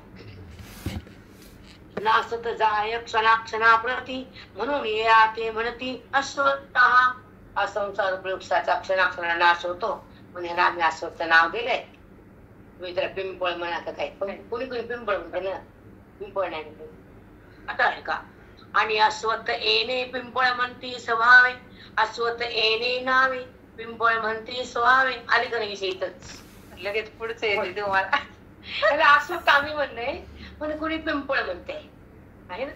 नासत जाय क्षणा क्षणाप्रती म्हणून या ते म्हणती अश्वत्थ. हा संसार वृक्षाचा क्षणाक्षणा नाश होतो म्हणून आम्ही अश्वत्थ नाव दिलंय. मी त्याला पिंपळ म्हणा का काय कोणी कोणी पिंपळ म्हणते ना. पिंपळ नाही आता आहे का. आणि अश्वत्थ येणे पिंपळ म्हणती स्वभावे. अश्वत्थ येणे नावे पिंपळ म्हणती स्वभावे. आली का नाही इथंच लगेच पुढचं येते तुम्हाला. त्याला अश्वत्थ आम्ही म्हणणे पण कोणी पिंपळ म्हणते आहे ना.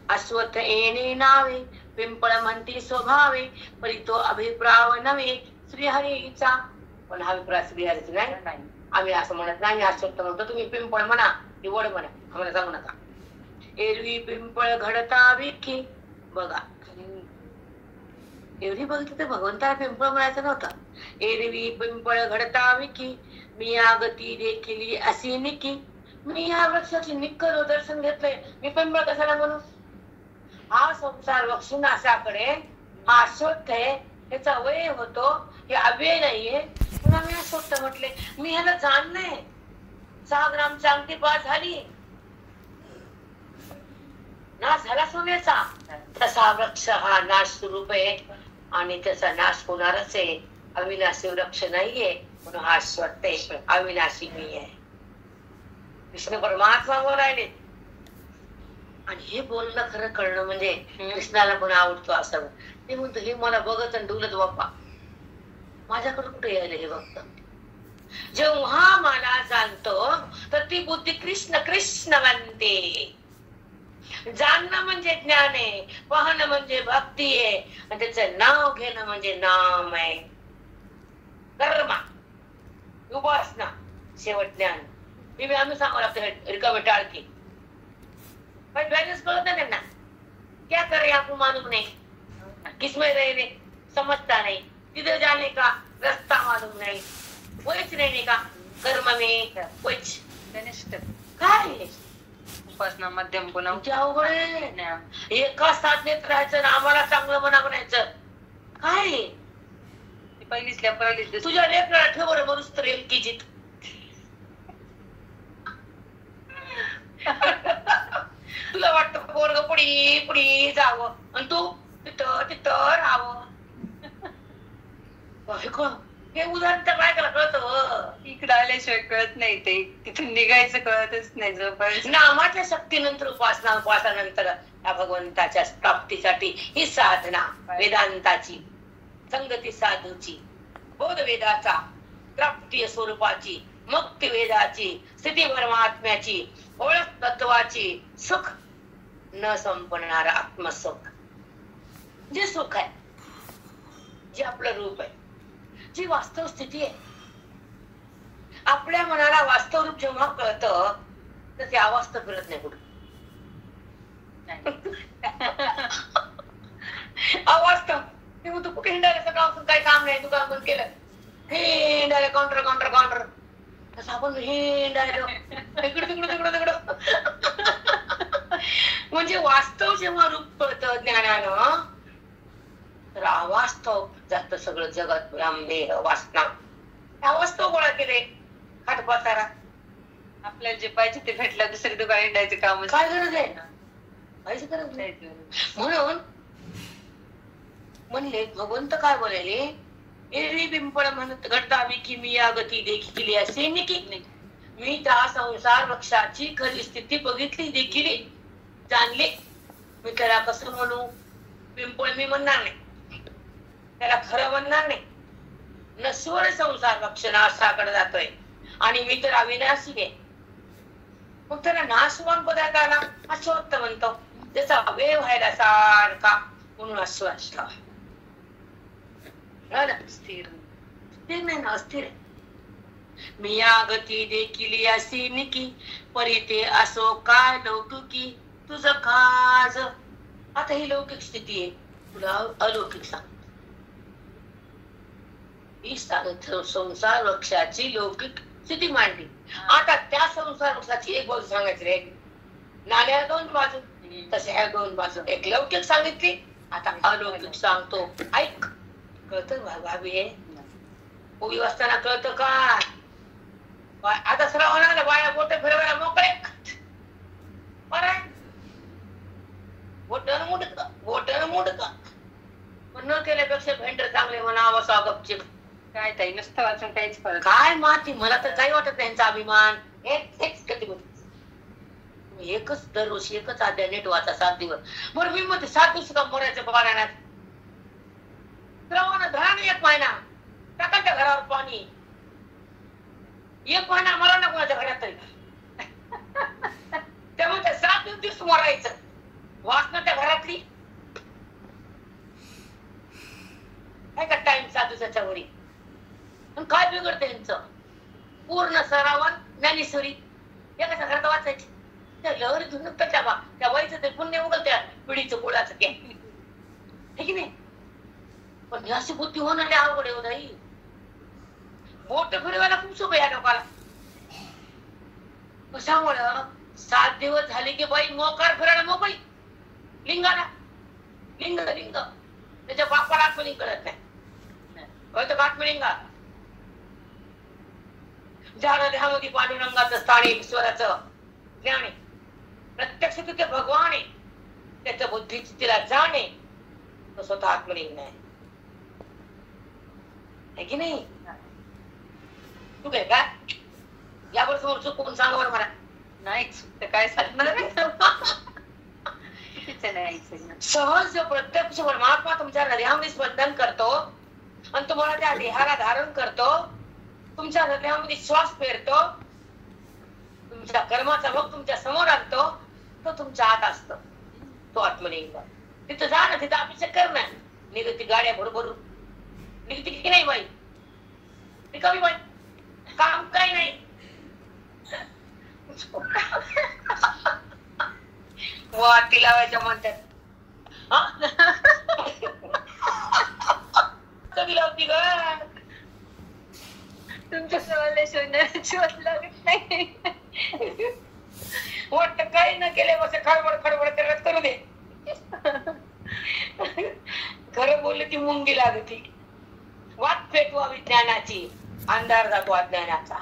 अश्वत्थ येणे नावे पिंपळ म्हणती स्वभावे. परी तो अभिप्राय नव्हे श्रीहरीचा. पण हा अभिप्राय श्रीहरीचा नाही. आम्ही असं म्हणत नाही. आम्ही अश्वत्थ म्हणतो. तुम्ही पिंपळ म्हणा निवड म्हणा आम्हाला सांगू नका. एरवी पिंपळ घडता विखी. बघा एवढी बघितली तर भगवंताला पिंपळ म्हणायचं नव्हतं. एरवी पिंपळ घडता विखी मी या गती देखील अशी निकी. मी या वृक्षाची निक्कल दर्शन घेतलंय. मी पिंपळ कशाला म्हणू. हा संसार वृक्ष नाशाकडे हा अश्वत्थ आहे. याचा वय होतो हे अव्यय नाहीये पुन्हा मी अश्वत्थ म्हटले. मी ह्याला जाणलंय. 6 ग्रामची अंगठी पास झाली नाश झाला सोन्याचा. तसा वृक्ष हा नाश स्वरूप आहे आणि त्याचा नाश होणारच आहे. अविनाशी वृक्ष नाहीये म्हणून हा अश्वत्थ आहे. अविनाशी मी आहे. कृष्ण परमात्मा बोलायले. आणि हे बोलणं खरं कळणं म्हणजे कृष्णाला पण आवडतो असं. ते म्हणतो हे मला बघत आणि डुलत बाप्पा माझ्याकडे कुठे यायला हे बघत. जेव्हा मला जाणतो तर ती बुद्धी कृष्ण कृष्ण म्हणते. जाणणं म्हणजे ज्ञान आहे. पाहणं म्हणजे भक्ती आहे. आणि त्याचं नाव घेणं म्हणजे नाम आहे. कर्म उपासना शेवट ज्ञान. आम्ही सांगू लागतो रिकामे टाळकी पण बॅलन्स कळत नाही त्यांना. क्या करे आपको मालूम नहीं किसमें रहने समझता नहीं. तिथे जाने का रास्ता मालूम नहीं. वहीच रहने का कर्म में कुछ काय उपासना मध्यम गुण एका साधनेत राहायचं ना. आम्हाला चांगलं मना बनायचं काय. पहिलीच तुझ्या लेकराला ठेव बरं मनुस तर एलकेजीत. तुला वाटतं पोरग पुढी पुढी जावं आणि तू तिथं तिथं राहावं. हे उदाहरण तर बायकाला कळतं. इकडे आल्याशिवाय कळत नाही, ते तिथून निघायचं कळतच नाही. जोपर्यंत नामाच्या शक्तीनंतर उपासनानंतर या भगवंताच्या प्राप्तीसाठी ही साधना वेदांताची, संगती साधूची, बोध वेदाचा, प्राप्ती स्वरूपाची, मुक्ती वेदाची, स्थिती परमात्म्याची, ओळख तत्वाची, सुख न संपणार आत्मसुख, जे सुख आहे, जे आपलं रूप आहे, जी वास्तव स्थिती आहे. आपल्या मनाला वास्तव रूप जेव्हा कळतं तर ते अवास्तव फिरत नाही कुठं. अवास्तव तेव्हा तू कुठे हिंडायला, सकाळपासून काही काम नाही, दुकान बंद केलं, हिंडायला काउंटर काउंटर काउंटर, तसं आपण हिंडायला इकडं तिकडं तिकडं तिकडं. म्हणजे वास्तव जेव्हा रूप कळतं ज्ञानानं, तर अवास्तव जात सगळं जगत, ब्रह्मदेह वासना, अवास्तव गोळा केले खाटपातारा. आपल्याला जे पाहिजे ते भेटलं, दुसरी दुकान हिंडायचं काम काय गरज आहे ना, काहीच गरज नाही. म्हणून म्हणले भगवंत काय बोलायले, एरवी पिंपळ म्हणत घडतावी की मी या गती देखील असे निकी, मी त्या संसार वृक्षाची खरी स्थिती बघितली देखील जाणले. मी त्याला कसं म्हणू, पिंपळ मी म्हणणार नाही, त्याला खरं म्हणणार नाही. नश्वर संसार वृक्ष नाशाकडे जातोय आणि मी तर अविनाशी आहे. मग त्याला नाशवान पदार्थाला अश्वत्थ म्हणतो, त्याचा अवय व्हायला सारखा, म्हणून अश्वत्थ. स्थिर स्थिर नाही ना, अस्थिर आहे. मी या गती देखील अशी निकी, परी ते असो काय लौकिकी, तुझं काज. आता ही लौकिक स्थिती आहे, तुला अलौकिक सांग. ही संसार वृक्षाची लौकिक स्थिती मांडली. आता त्या संसार वृक्षाची एक बाजू सांगायची रे, नाण्या दोन बाजू, तसे ह्या दोन बाजू. एक लौकिक सांगितली, आता अलौकिक सांगतो. ऐक, कळतं भाभी, उभी असताना कळतं काय? आता श्रावणाला बाया बोट फिरवायला मोकळे, बोटन मुडक पण न केल्यापेक्षा भेंडर चांगले म्हणावं सा गपचिप. काय ताई, नुसतं वाचून काहीच फरक काय माती, मला तर काही वाटत नाही. त्यांचा अभिमान एकच दरवर्षी एकच अध्याय नेट वाचा 7 दिवस. बरं मी म्हणते 7 दिवस का मोरायचं पारायणात, श्रावण धरा ना 1 महिना, टाकायच्या घरावर पाणी 1 महिना, मला ना कोणाच्या घरात तरी. त्यामुळे 7 दिवस मोरायचं, वासनाच्या घरातली काय का टाइम 7 दिवसाच्या वरी. काय बिघडतं यांचं, पूर्ण सरावन ज्ञानेश्वरी एकाच्या घरात वाचायची. त्या लहरी धुन त्या बाईचं ते पुण्य उगल, त्या पिढीचं गोळाचं ते है की नाही. पण अशी बुद्धी होणार अवघड आहे नाही. बोट फिरवायला खूप सोपं या लोकाला. कशामुळं 7 दिवस झाले की बाई मोकार फिरायला मोकळी, लिंगाला लिंग लिंग, त्याच्या बापाला आत्मलिंग कळत नाही. कळतं का आत्मलिंगा? ज्या देहामध्ये पांडुरंगाचं स्थान आहे, ईश्वराचं ज्ञान आहे, प्रत्यक्ष तिथे भगवान आहे, त्याच्या बुद्धीची तिला जाण आहे, तो स्वतः आत्मलिंग नाही है की नाही. तू काय काय यावर समोर चुकून सांगा बरं मला. नाही काय सांगणार सहज प्रत्यक्ष परमात्मा तुमच्या हृदयामध्ये स्पंदन करतो आणि तुम्हाला त्या देहाला धारण करतो, तुमच्या हृदयामध्ये श्वास फेरतो, तुमच्या कर्माचा भोग तुमच्या समोर आणतो, तो तुमच्या आत असतो, तो आत्मलिंग. तिथं जा ना, तिथं अभिषेक कर ना. निघती गाड्या भरभरून निघती की नाही बाई, कमी बाई काम काही नाही. वाटी लावायच्या म्हणतात, कधी लावती ग? तुमच्या सवाल शोध लागत नाही. वाटत काही न केले बस खडबड खडबड करत करू दे. खरं बोलले ती मुंगी लागती. वाट पेटवा विज्ञानाची, अंधार जातो अज्ञानाचा.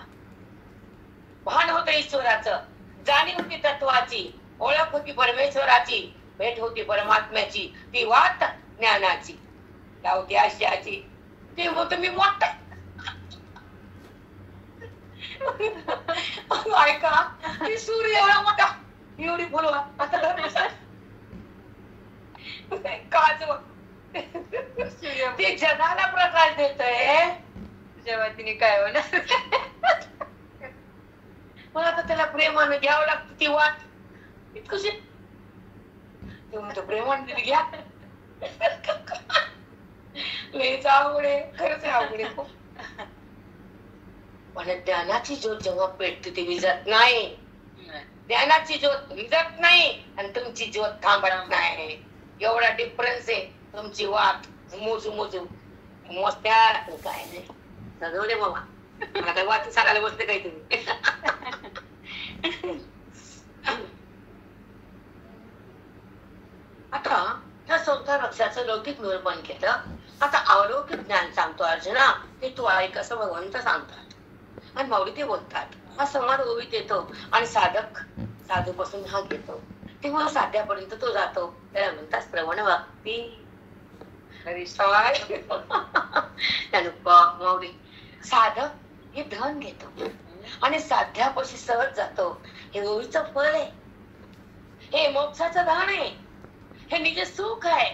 भान होतं ईश्वराचं, जाणीव होती तत्वाची, ओळख होती परमेश्वराची, भेट होती परमात्म्याची, ती वाट ज्ञानाची लावती आशयाची. ते होत मी मोठ ऐका ती सूर्य एवढा मोठा एवढी बोलवा आता काजू ते जगाला प्रकाश देतोय जेव्हा तिने काय होणार पण आता त्याला प्रेमाने घ्यावं लागतं ती वाट इतकशी तेव्हा प्रेमाने तिने घ्या लयच अवघड आहे खरंच अवघड आहे खूप पण ज्ञानाची ज्योत जेव्हा पेटते ती विजत नाही ज्ञानाची ज्योत विजत नाही आणि तुमची ज्योत थांबत नाही एवढा डिफरन्स आहे तुमची वाट मोजू मोजू मोजत्या काय नाही जाऊ दे बाबा मला काही वाच सांगायला बसते काही तुम्ही आता ह्या संसार वृक्षाचं लौकिक निरूपण केलं आता अलौकिक ज्ञान सांगतो अर्जुना ते तू ऐक असं भगवंत सांगतात आणि माऊली ते बोलतात हा संवाद ओवीत येतो आणि साधक साधूपासून हा घेतो तेव्हा साध्यापर्यंत तो जातो त्याला म्हणतात श्रवण भक्ती माऊली साधक हे धन घेतो आणि साध्यापाशी सहज जातो हे ओवीचं फळ आहे हे मोक्षाचं धन आहे हे निज सुख आहे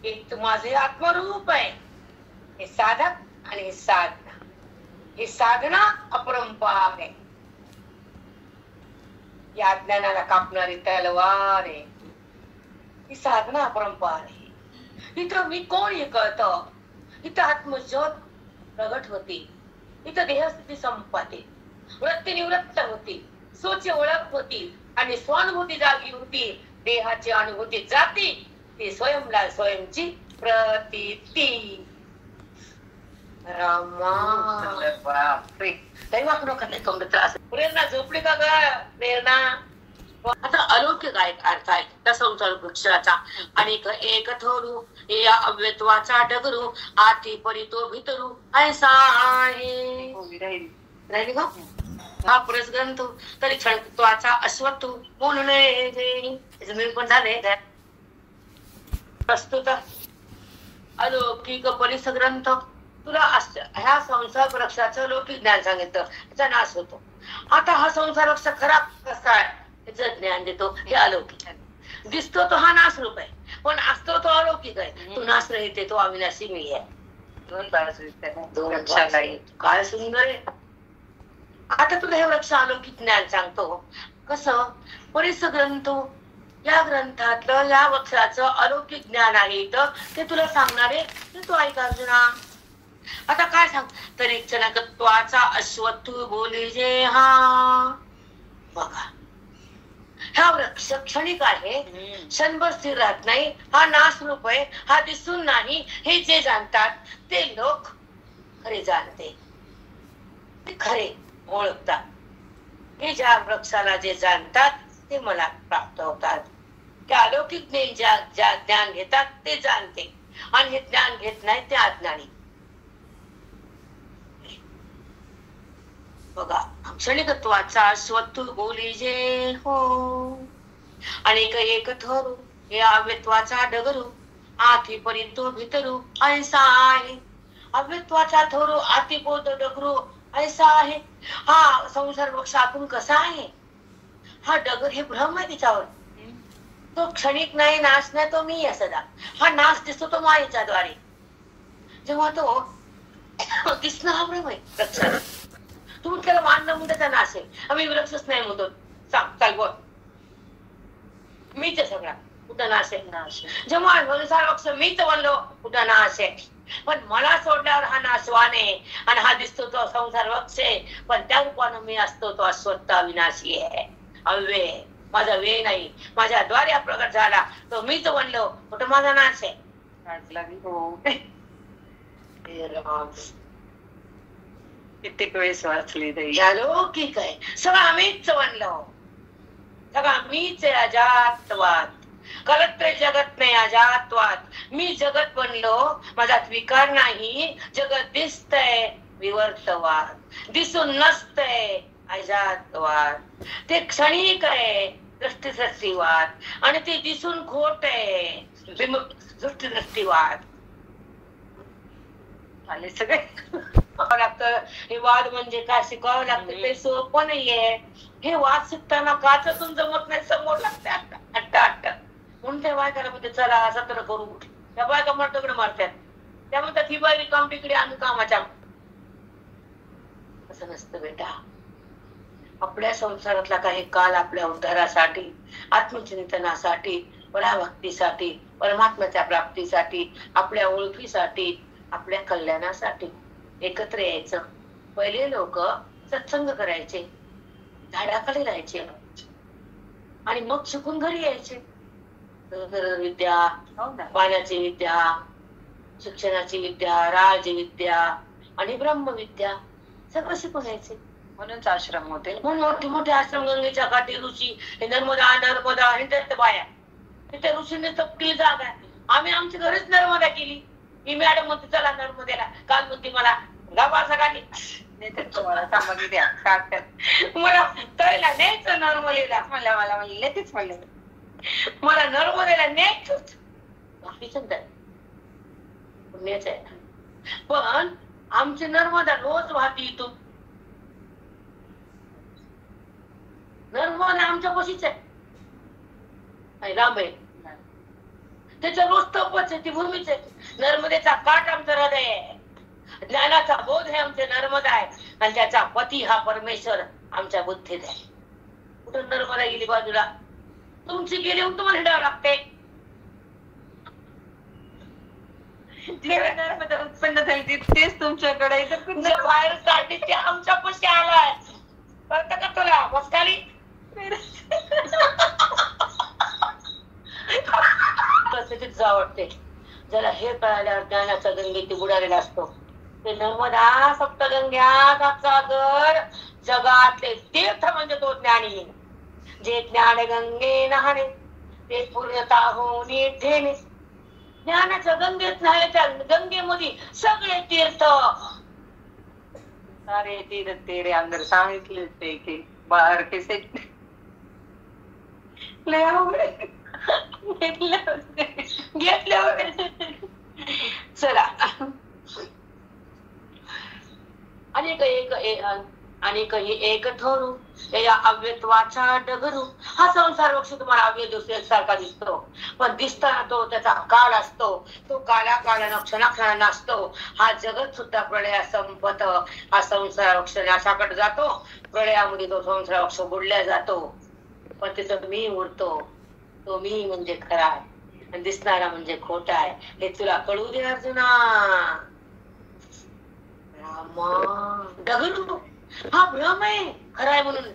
हे माझे आत्मरूप आहे हे साधक आणि हे साधना ही साधना अपरंपार आहे या ज्ञानाला कापणारी तलवार आहे ही साधना अपरंपार आहे इथं मी कोण हे कळत इथं आत्मज्योत प्रगट होती इथं देहस्थिती संपते वृत्ती निवृत्त होती सोची ओळख होती आणि स्वानुभूती जागी होती देहाची अनुभूती जाती ती स्वयंला स्वयंची प्रतीती त्रास प्रेरणा झोपली का ग प्रेरणा आता अलौकिक अर्थ आहे त्या संसार वृक्षाचा आणि एक थोरू या अव्यत्वाचा डगरू आती परितो भितरू ऐसा आहे राहिली का हा पुरस ग्रंथ तरी क्षणत्वाचा अश्वत्व म्हणून पण झाले प्रस्तुत अलौकिक परिस ग्रंथ तुला ह्या संसार वृक्षाचं लौकिक ज्ञान सांगितलं त्याचा नाश होतो आता हा संसार वृक्ष खराब कसा आहे त्याचं ज्ञान देतो हे अलौकिक दिसतो तो हा नाश रूप आहे पण असतो तो अलौकिक आहे तो नाश रहित तो अविनाशी मी आहे दोन काय सुंदर आहे आता तुला हे वृक्ष अलौकिक ज्ञान सांगतो कसं परिस ग्रंथ या ग्रंथातलं या वृक्षाचं अलौकिक ज्ञान आहे तर ते तुला सांगणारे तू ऐक अर्जुना आता काय सांग तरी क्षणकत्वाचा अश्वत्थू बोली जे हा बघा हा वृक्ष क्षणिक आहे क्षणभर स्थिर राहत नाही हा नाश रूप आहे हा दिसून नाही हे जे जाणतात ते लोक खरे जाणते ते खरे ओळखतात हे ज्या वृक्षाला जे जाणतात ते मला प्राप्त होतात ते अलौकिक ज्ञान घेतात ते जाणते आणि हे ज्ञान घेत नाही ते अज्ञानी बघा क्षणिकत्वाचा स्वत्व बोली जे हो अनेक एक थरू हे अव्यत्वाचा डगरू आती परितो भितरू ऐसा आहे अव्यत्वाचा थरू आती बोध डगरू ऐसा आहे हा संसार वृक्ष आतून कसा आहे हा डगर हे भ्रम आहे तिच्यावर तो क्षणिक नाही नाश नाही तो मी आहे सदा हा नाश दिसतो तो मायेच्या द्वारे जेव्हा तो दिसणं हा भ्रम आहे वृक्षाला तुम्ही त्याला मानणं म्हणून त्याचा नाश आहे आम्ही वृक्षच नाही म्हणतो सांग चाल बोल मीच आहे सगळा कुठं नाश आहे नाश जेव्हा संसार वृक्ष मीच म्हणलो कुठं नाश आहे पण मला सोडल्यावर हा नाशवान आहे आणि हा दिसतो तो संसार वृक्ष आहे पण त्या रूपानं मी असतो तो अश्वत्थ अविनाशी आहे अव्यय माझा वेळ नाही माझ्याद्वारे प्रगट झाला तो मीच म्हणलो कुठं माझा नाश आहे कित्येक वेळेस वाचली अलौकिक आहे सगळं मीच म्हणलो सगळं मीच आहे अजातवाद कलत्र जगत नाही अजातवाद मी जगत बनलो माझ्यात विकार नाही जगत दिसतंय विवर्तवाद दिसून नसतंय अजातवाद ते क्षणिक आहे दृष्टीवाद आणि ते दिसून खोट आहे दृष्टीवाद आले सगळे लागतं. हे वाद म्हणजे काय शिकावं लागतं, ते सोपं नाहीये. हे वाद शिकताना काचातून जमत नाही, समोर लागते अट्ट. म्हणून त्या बायकाला म्हणते चला सत्र करू. त्या बायका मर्दकडे मारतात, त्या म्हणतात ही बाई काम तिकडे, आम्ही कामाच्या. असं नसतं बेटा. आपल्या संसारातला काही काल आपल्या उद्धारासाठी, आत्मचिंतनासाठी, पराभक्तीसाठी, परमात्म्याच्या प्राप्तीसाठी, आपल्या ओळखीसाठी, आपल्या कल्याणासाठी एकत्र यायचं. पहिले लोक सत्संग करायचे, झाडाखाली राहायचे आणि मग शिकून घरी यायचे. विद्या, पाण्याची विद्या, शिक्षणाची विद्या, राजविद्या आणि ब्रह्मविद्या सगळं शिकून यायचे. म्हणूनच आश्रम होते. म्हणून मोठे मोठे आश्रम, गंगेच्या काठी ऋषी, हे नर्मदा हे बाया, तिथे ऋषीने तपकील जागा आहे. आम्ही आमची घरीच नर्मदा केली. ही मॅडम म्हणते चला नर्मदेला, काल म्हणते मला गावा सकाळी तुम्हाला सामग्री द्या, मला तळेला न्यायचं नर्मदेला. मला म्हणले तेच म्हणले मला नर्मदेला न्यायचंच. पुण्याच आहे, पण आमची नर्मदा रोज वाहती इथून. नर्मदा आमच्या पशीच आहे, लांब आहे. त्याच्या रोज तपच आहे, ती भूमीच आहे. नर्मदेचा काठ आमचं हृदय आहे, ज्ञानाचा बोध हे आमचे नर्मदा आहे, आणि त्याचा पती हा परमेश्वर आमच्या बुद्धीत आहे. कुठं नर्मदा गेली बाजूला, तुमची गेली तुम्हाला हिंडावं लागते. नर्मदा उत्पन्न झाली तेच तुमच्याकडे बाहेर काढली, ते आमच्या पशी आलाय. कळतं का तुला मस्काली? जा वाटते ज्याला हे कळाल्यावर ज्ञानाचा गंगेत बुडालेला असतो. ते नर्मदा सप्तगंगा सागर जगातले तीर्थ म्हणजे तो ज्ञानी. जे ज्ञान गंगे नहाणे ते पूर्णता होऊन ठेणे. ज्ञानाच्या गंगेत नाही, त्या गंगेमध्ये सगळे तीर्थ. सारे तीर्थ तेरे अंदर सांगितले ते की बाहेर कैसे घेतल्यावर चला. अनेक एक ठरू या अव्यत्वाचा डगरू. हा संसार वृक्ष तुम्हाला अव्यय सारखा दिसतो, पण दिसताना तो त्याचा काळ असतो. तो काळानं क्षणाक्षणा नसतो. हा जगत सुद्धा प्रलया संपत, हा संसार वृक्ष नाशाकडे जातो. प्रलयामध्ये तो संसार वृक्ष बुडल्या जातो, पण तिथं मी उरतो. तो मी म्हणजे खरा आहे आणि दिसणारा म्हणजे खोटा आहे, हे तुला कळू दे अर्जुना. डगरू हा भ्रम आहे, खरा आहे म्हणून.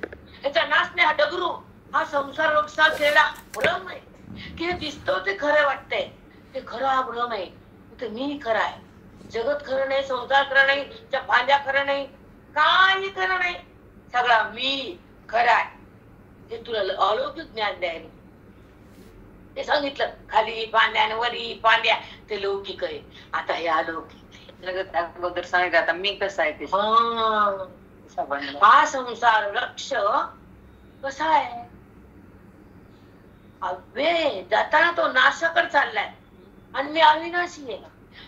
याचा नाश नाही. हा डगरू हा संसार वृक्षाला भ्रम आहे, की हे दिसतो ते खरं वाटतंय, ते खरं हा भ्रम आहे. ते मी खरं आहे. जगत खरं नाही, संसार खरं नाही, त्या फांद्या खरं नाही, काही खरं नाही. सगळा मी खरा आहे. हे तुला अलौकिक ज्ञान द्यायला ते सांगितलं. खाली पांड्या वरी पांड्या ते लौकिक आहे. आता हे अलौकिक अगोदर सांगितलं आता मी कसं आहे ते. हा संसार वृक्ष कसा आहे, अव्यय जाताना तो नाशाकडे चाललाय आणि मी अविनाशी आहे.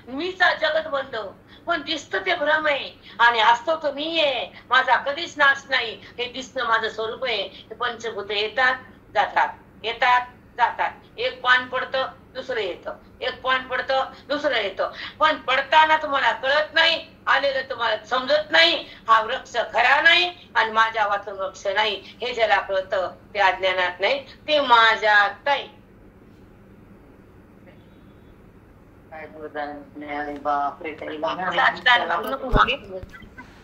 मीचा जगत बंधव, पण दिसत ते भ्रम आहे आणि असतो तो मी आहे. माझा कधीच नाश नाही. हे दिसणं माझं स्वरूप आहे. हे पंचभूत येतात जातात, येतात जातात. एक पान पडतं दुसरं येतं, एक पान पडतं दुसरं येतं, पण पडताना तुम्हाला कळत नाही, आलेलं तुम्हाला समजत नाही. हा वृक्ष खरा नाही आणि माझ्या वाचून वृक्ष नाही. हे ज्याला कळतं ते अज्ञानात नाही, ते माझ्यात नाही.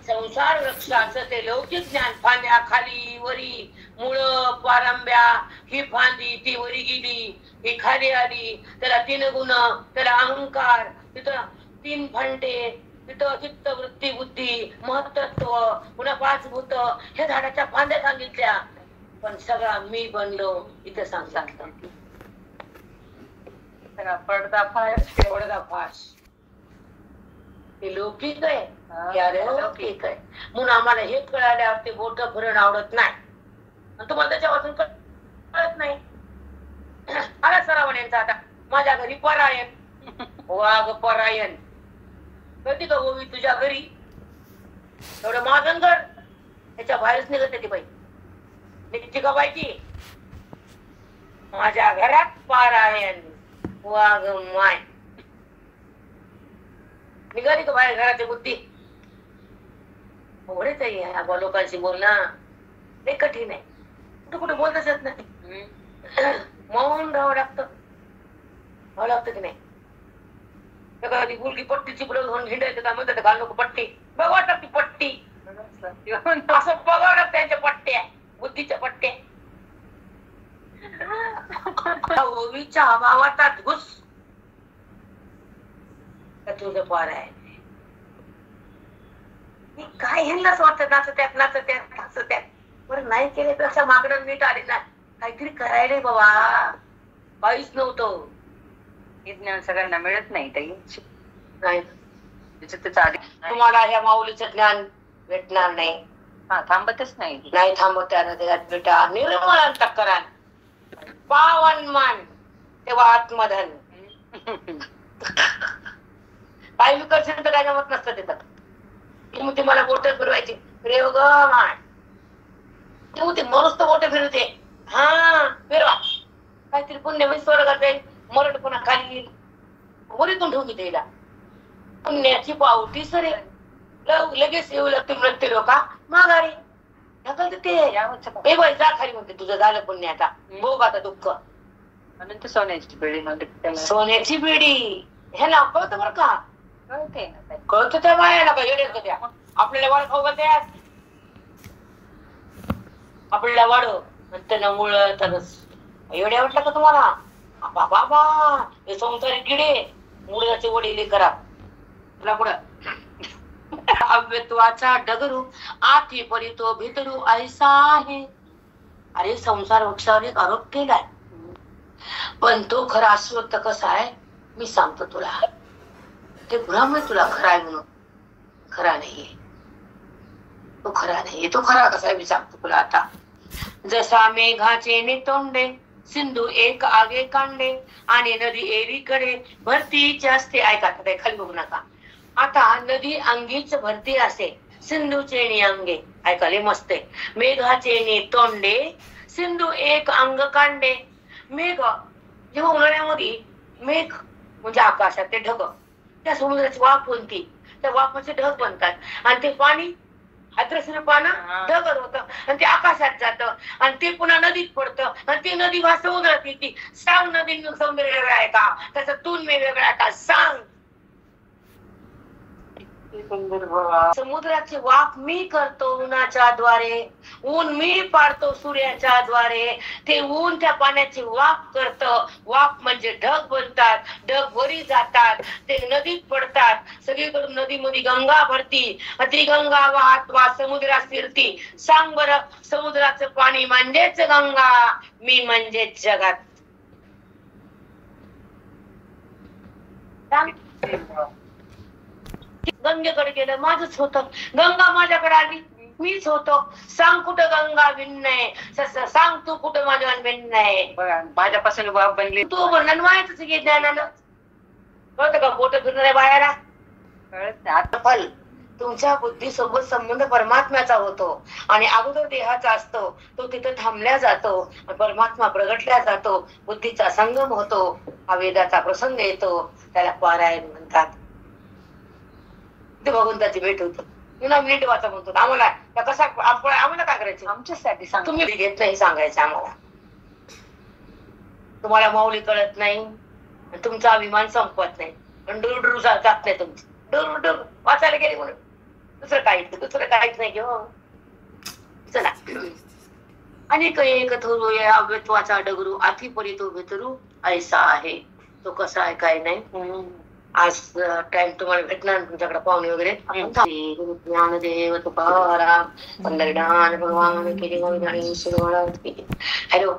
संसार वृक्षाचं ते लौकिक ज्ञान. फांद्या खाली वरी, मुळ पारंब्या, ही फांदी ती वरी गेली, ही खाली आली. त्याला 3 गुण, त्याला अहंकार, तिथं 3 फांटे, तिथं चित्त वृत्ती बुद्धी महत्त्व, पुन्हा 5 भूत. हे झाडाच्या फांद्या सांगितल्या, पण सगळा मी बनलो इथं सांगतात. पडदाफाश ते लौकिक आहे, लौकिक आहे. म्हणून आम्हाला हे कळाल्यावर ते बोट भरण आवडत नाही, तुम्हाला त्याच्या वाचून कळत नाही. आला सरावण यांचा आता माझ्या घरी परायण वाघ परायण. कधी का ओवी तुझ्या घरी एवढं महागंगर त्याच्या बाहेरच निघत ती बाई. निघते का बाईची? माझ्या घरात पारायण वाघ माय निघाली का बाहेर घराची बुद्धी? एवढेच आहे लोकांशी बोलणं ते कठीण आहे. कुठं कुठं बोलतच येत नाही. मौन राहावं लागतं की नाही? एखादी मुलगी पट्टीची ब्लाऊज म्हणून हिंडायचं काय म्हणतात घाल नको पट्टी बघ वाटत ती पट्टी असं बघा त्यांच्या पट्ट्या बुद्धीच्या पट्ट्या ओवीच्या हवावातात घुस तुझं पार आहे. काय ह्यांनाच वाटत नाचत्यात बरं नाही केल्यापेक्षा मागणं नीट आले ना काहीतरी करायला बाबा. काहीच नव्हतं. हे ज्ञान सगळ्यांना मिळत नाही ताई. नाही त्याच्यातच आधी तुम्हाला ह्या माऊलीचं ज्ञान भेटणार नाही. थांबतच नाही थांबत त्यानं बेटा. निर्मळ अंतःकरण पावन मन तेव्हा आत्मधन. काही विकर्षण तर काय जमत नसतं तिथं. ती मला बोट फिरवायची फिरव ग मान ती मनुष्य बोट फिरवते. हा फिरवा काहीतरी पुण्य म्हणजे स्वर्गात जाईल मरण पुन्हा खाली येईल. वरीतून ठेवून घेते हिला पुण्याची पावटी सरे लगेच येऊ लागते मृत्यू लोका माघारी ढकलते ते बाई जा खाली म्हणते तुझं झालं पुण्य आता भोग आता दुःख. म्हणून सोन्याची बेडी सोन्याची बेडी ह्याला कळतं बरं का? कळतं त्या बायाला का येड्यात त्या आपल्याला वाढ खाऊ घालते आपल्याला वाढ त्यांना मुळ तरच एवढ्या वाटलं का तुम्हाला? बाबा हे संसारी किडे मुळाचे वडील करा पुढं अव्यत्वाचा डगरू आती परी तो भितरू ऐसा आहे. अरे संसार वृक्षावर एक आरोप केलाय पण तो खरा अस्वस्थ कसा आहे मी सांगतो तुला. ते भ्रम आहे तुला खरा आहे म्हणून. खरा नाहीये तो. खरा नाहीये तो. खरा कसा आहे मी सांगतो तुला आता. जसा मेघाचे नितोंडे सिंधू एक आगे कांडे आणि नदी एरीकडे भरतीची असते. ऐका खाली बघू नका. आता नदी अंगीच भरती असे सिंधूचे नि अंगे. ऐकाले मस्त आहे. मेघाचे नि तोंडे सिंधू एक अंग कांडे. मेघ जेव्हा उन्हाळ्यामध्ये मेघ म्हणजे आकाशात ते ढग त्या समुद्राची वाफ बनती त्या वाफाचे ढग बनतात आणि ते पाणी अद्रश्य पानं ढगत होत आणि ते आकाशात जात आणि ते पुन्हा नदीत पडतं आणि ती नदी भास समुद्रात येते. सांग नदी सौंदर्य वेगळा आहे का? त्याचा तून वेगळा आहे का? सांग. समुद्राची वाफ मी करतो उन्हाच्या द्वारे. ऊन मी पाडतो सूर्याच्या द्वारे. ते ऊन त्या पाण्याची वाफ करत. वाफ म्हणजे ढग बनतात. ढग वरी जातात. ते नदीत पडतात. सगळीकडून नदीमध्ये गंगा भरती. ती गंगा वाहत वाहत समुद्रात फिरती. सांग बर समुद्राचं पाणी म्हणजेच गंगा. मी म्हणजेच जगात. गंगेकडे गेलं माझच होत. गंगा माझ्याकडे आली मीच होतो. सांग कुठं गंगा भिन्न आहे. सांग तू कुठं माझ्या भिन्न आहे. माझ्यापासून बाप बनली तू बनलं माहितच घे ज्ञानानं. कळतं का? बोट फिरणाऱ्या बायाला कळत आता फल तुमच्या बुद्धीसोबत संबंध परमात्म्याचा होतो आणि अगोदर देहाचा असतो. तो तिथं थांबल्या जातो. परमात्मा प्रगटल्या जातो. बुद्धीचा संगम होतो. हा वेदाचा प्रसंग येतो. त्याला पारायण म्हणतात. ते भगवंताची भेट होत. पुन्हा नीट वाचा म्हणतो. आम्हाला कसा आम्हाला काय करायचं? आमच्यासाठी सांग. तुम्ही घेत नाही सांगायचं आम्हाला. तुम्हाला माऊली कळत नाही. तुमचा अभिमान संपत नाही. डुरडुर जात नाही तुमची. डुरडुर वाचायला गेली म्हणून दुसरं काहीच नाही घेऊ. चला अनेक एक थोरू या अव्यत्वाचा डगरू आती परी तो भितरू ऐसा आहे. तो कसा आहे काय नाही. आज टाइम तुम्हाला भेटणार तुमच्याकडे पाहुणे वगैरे. ज्ञानदेव तुकाराम पंढरीनाथ भगवान केली. हॅलो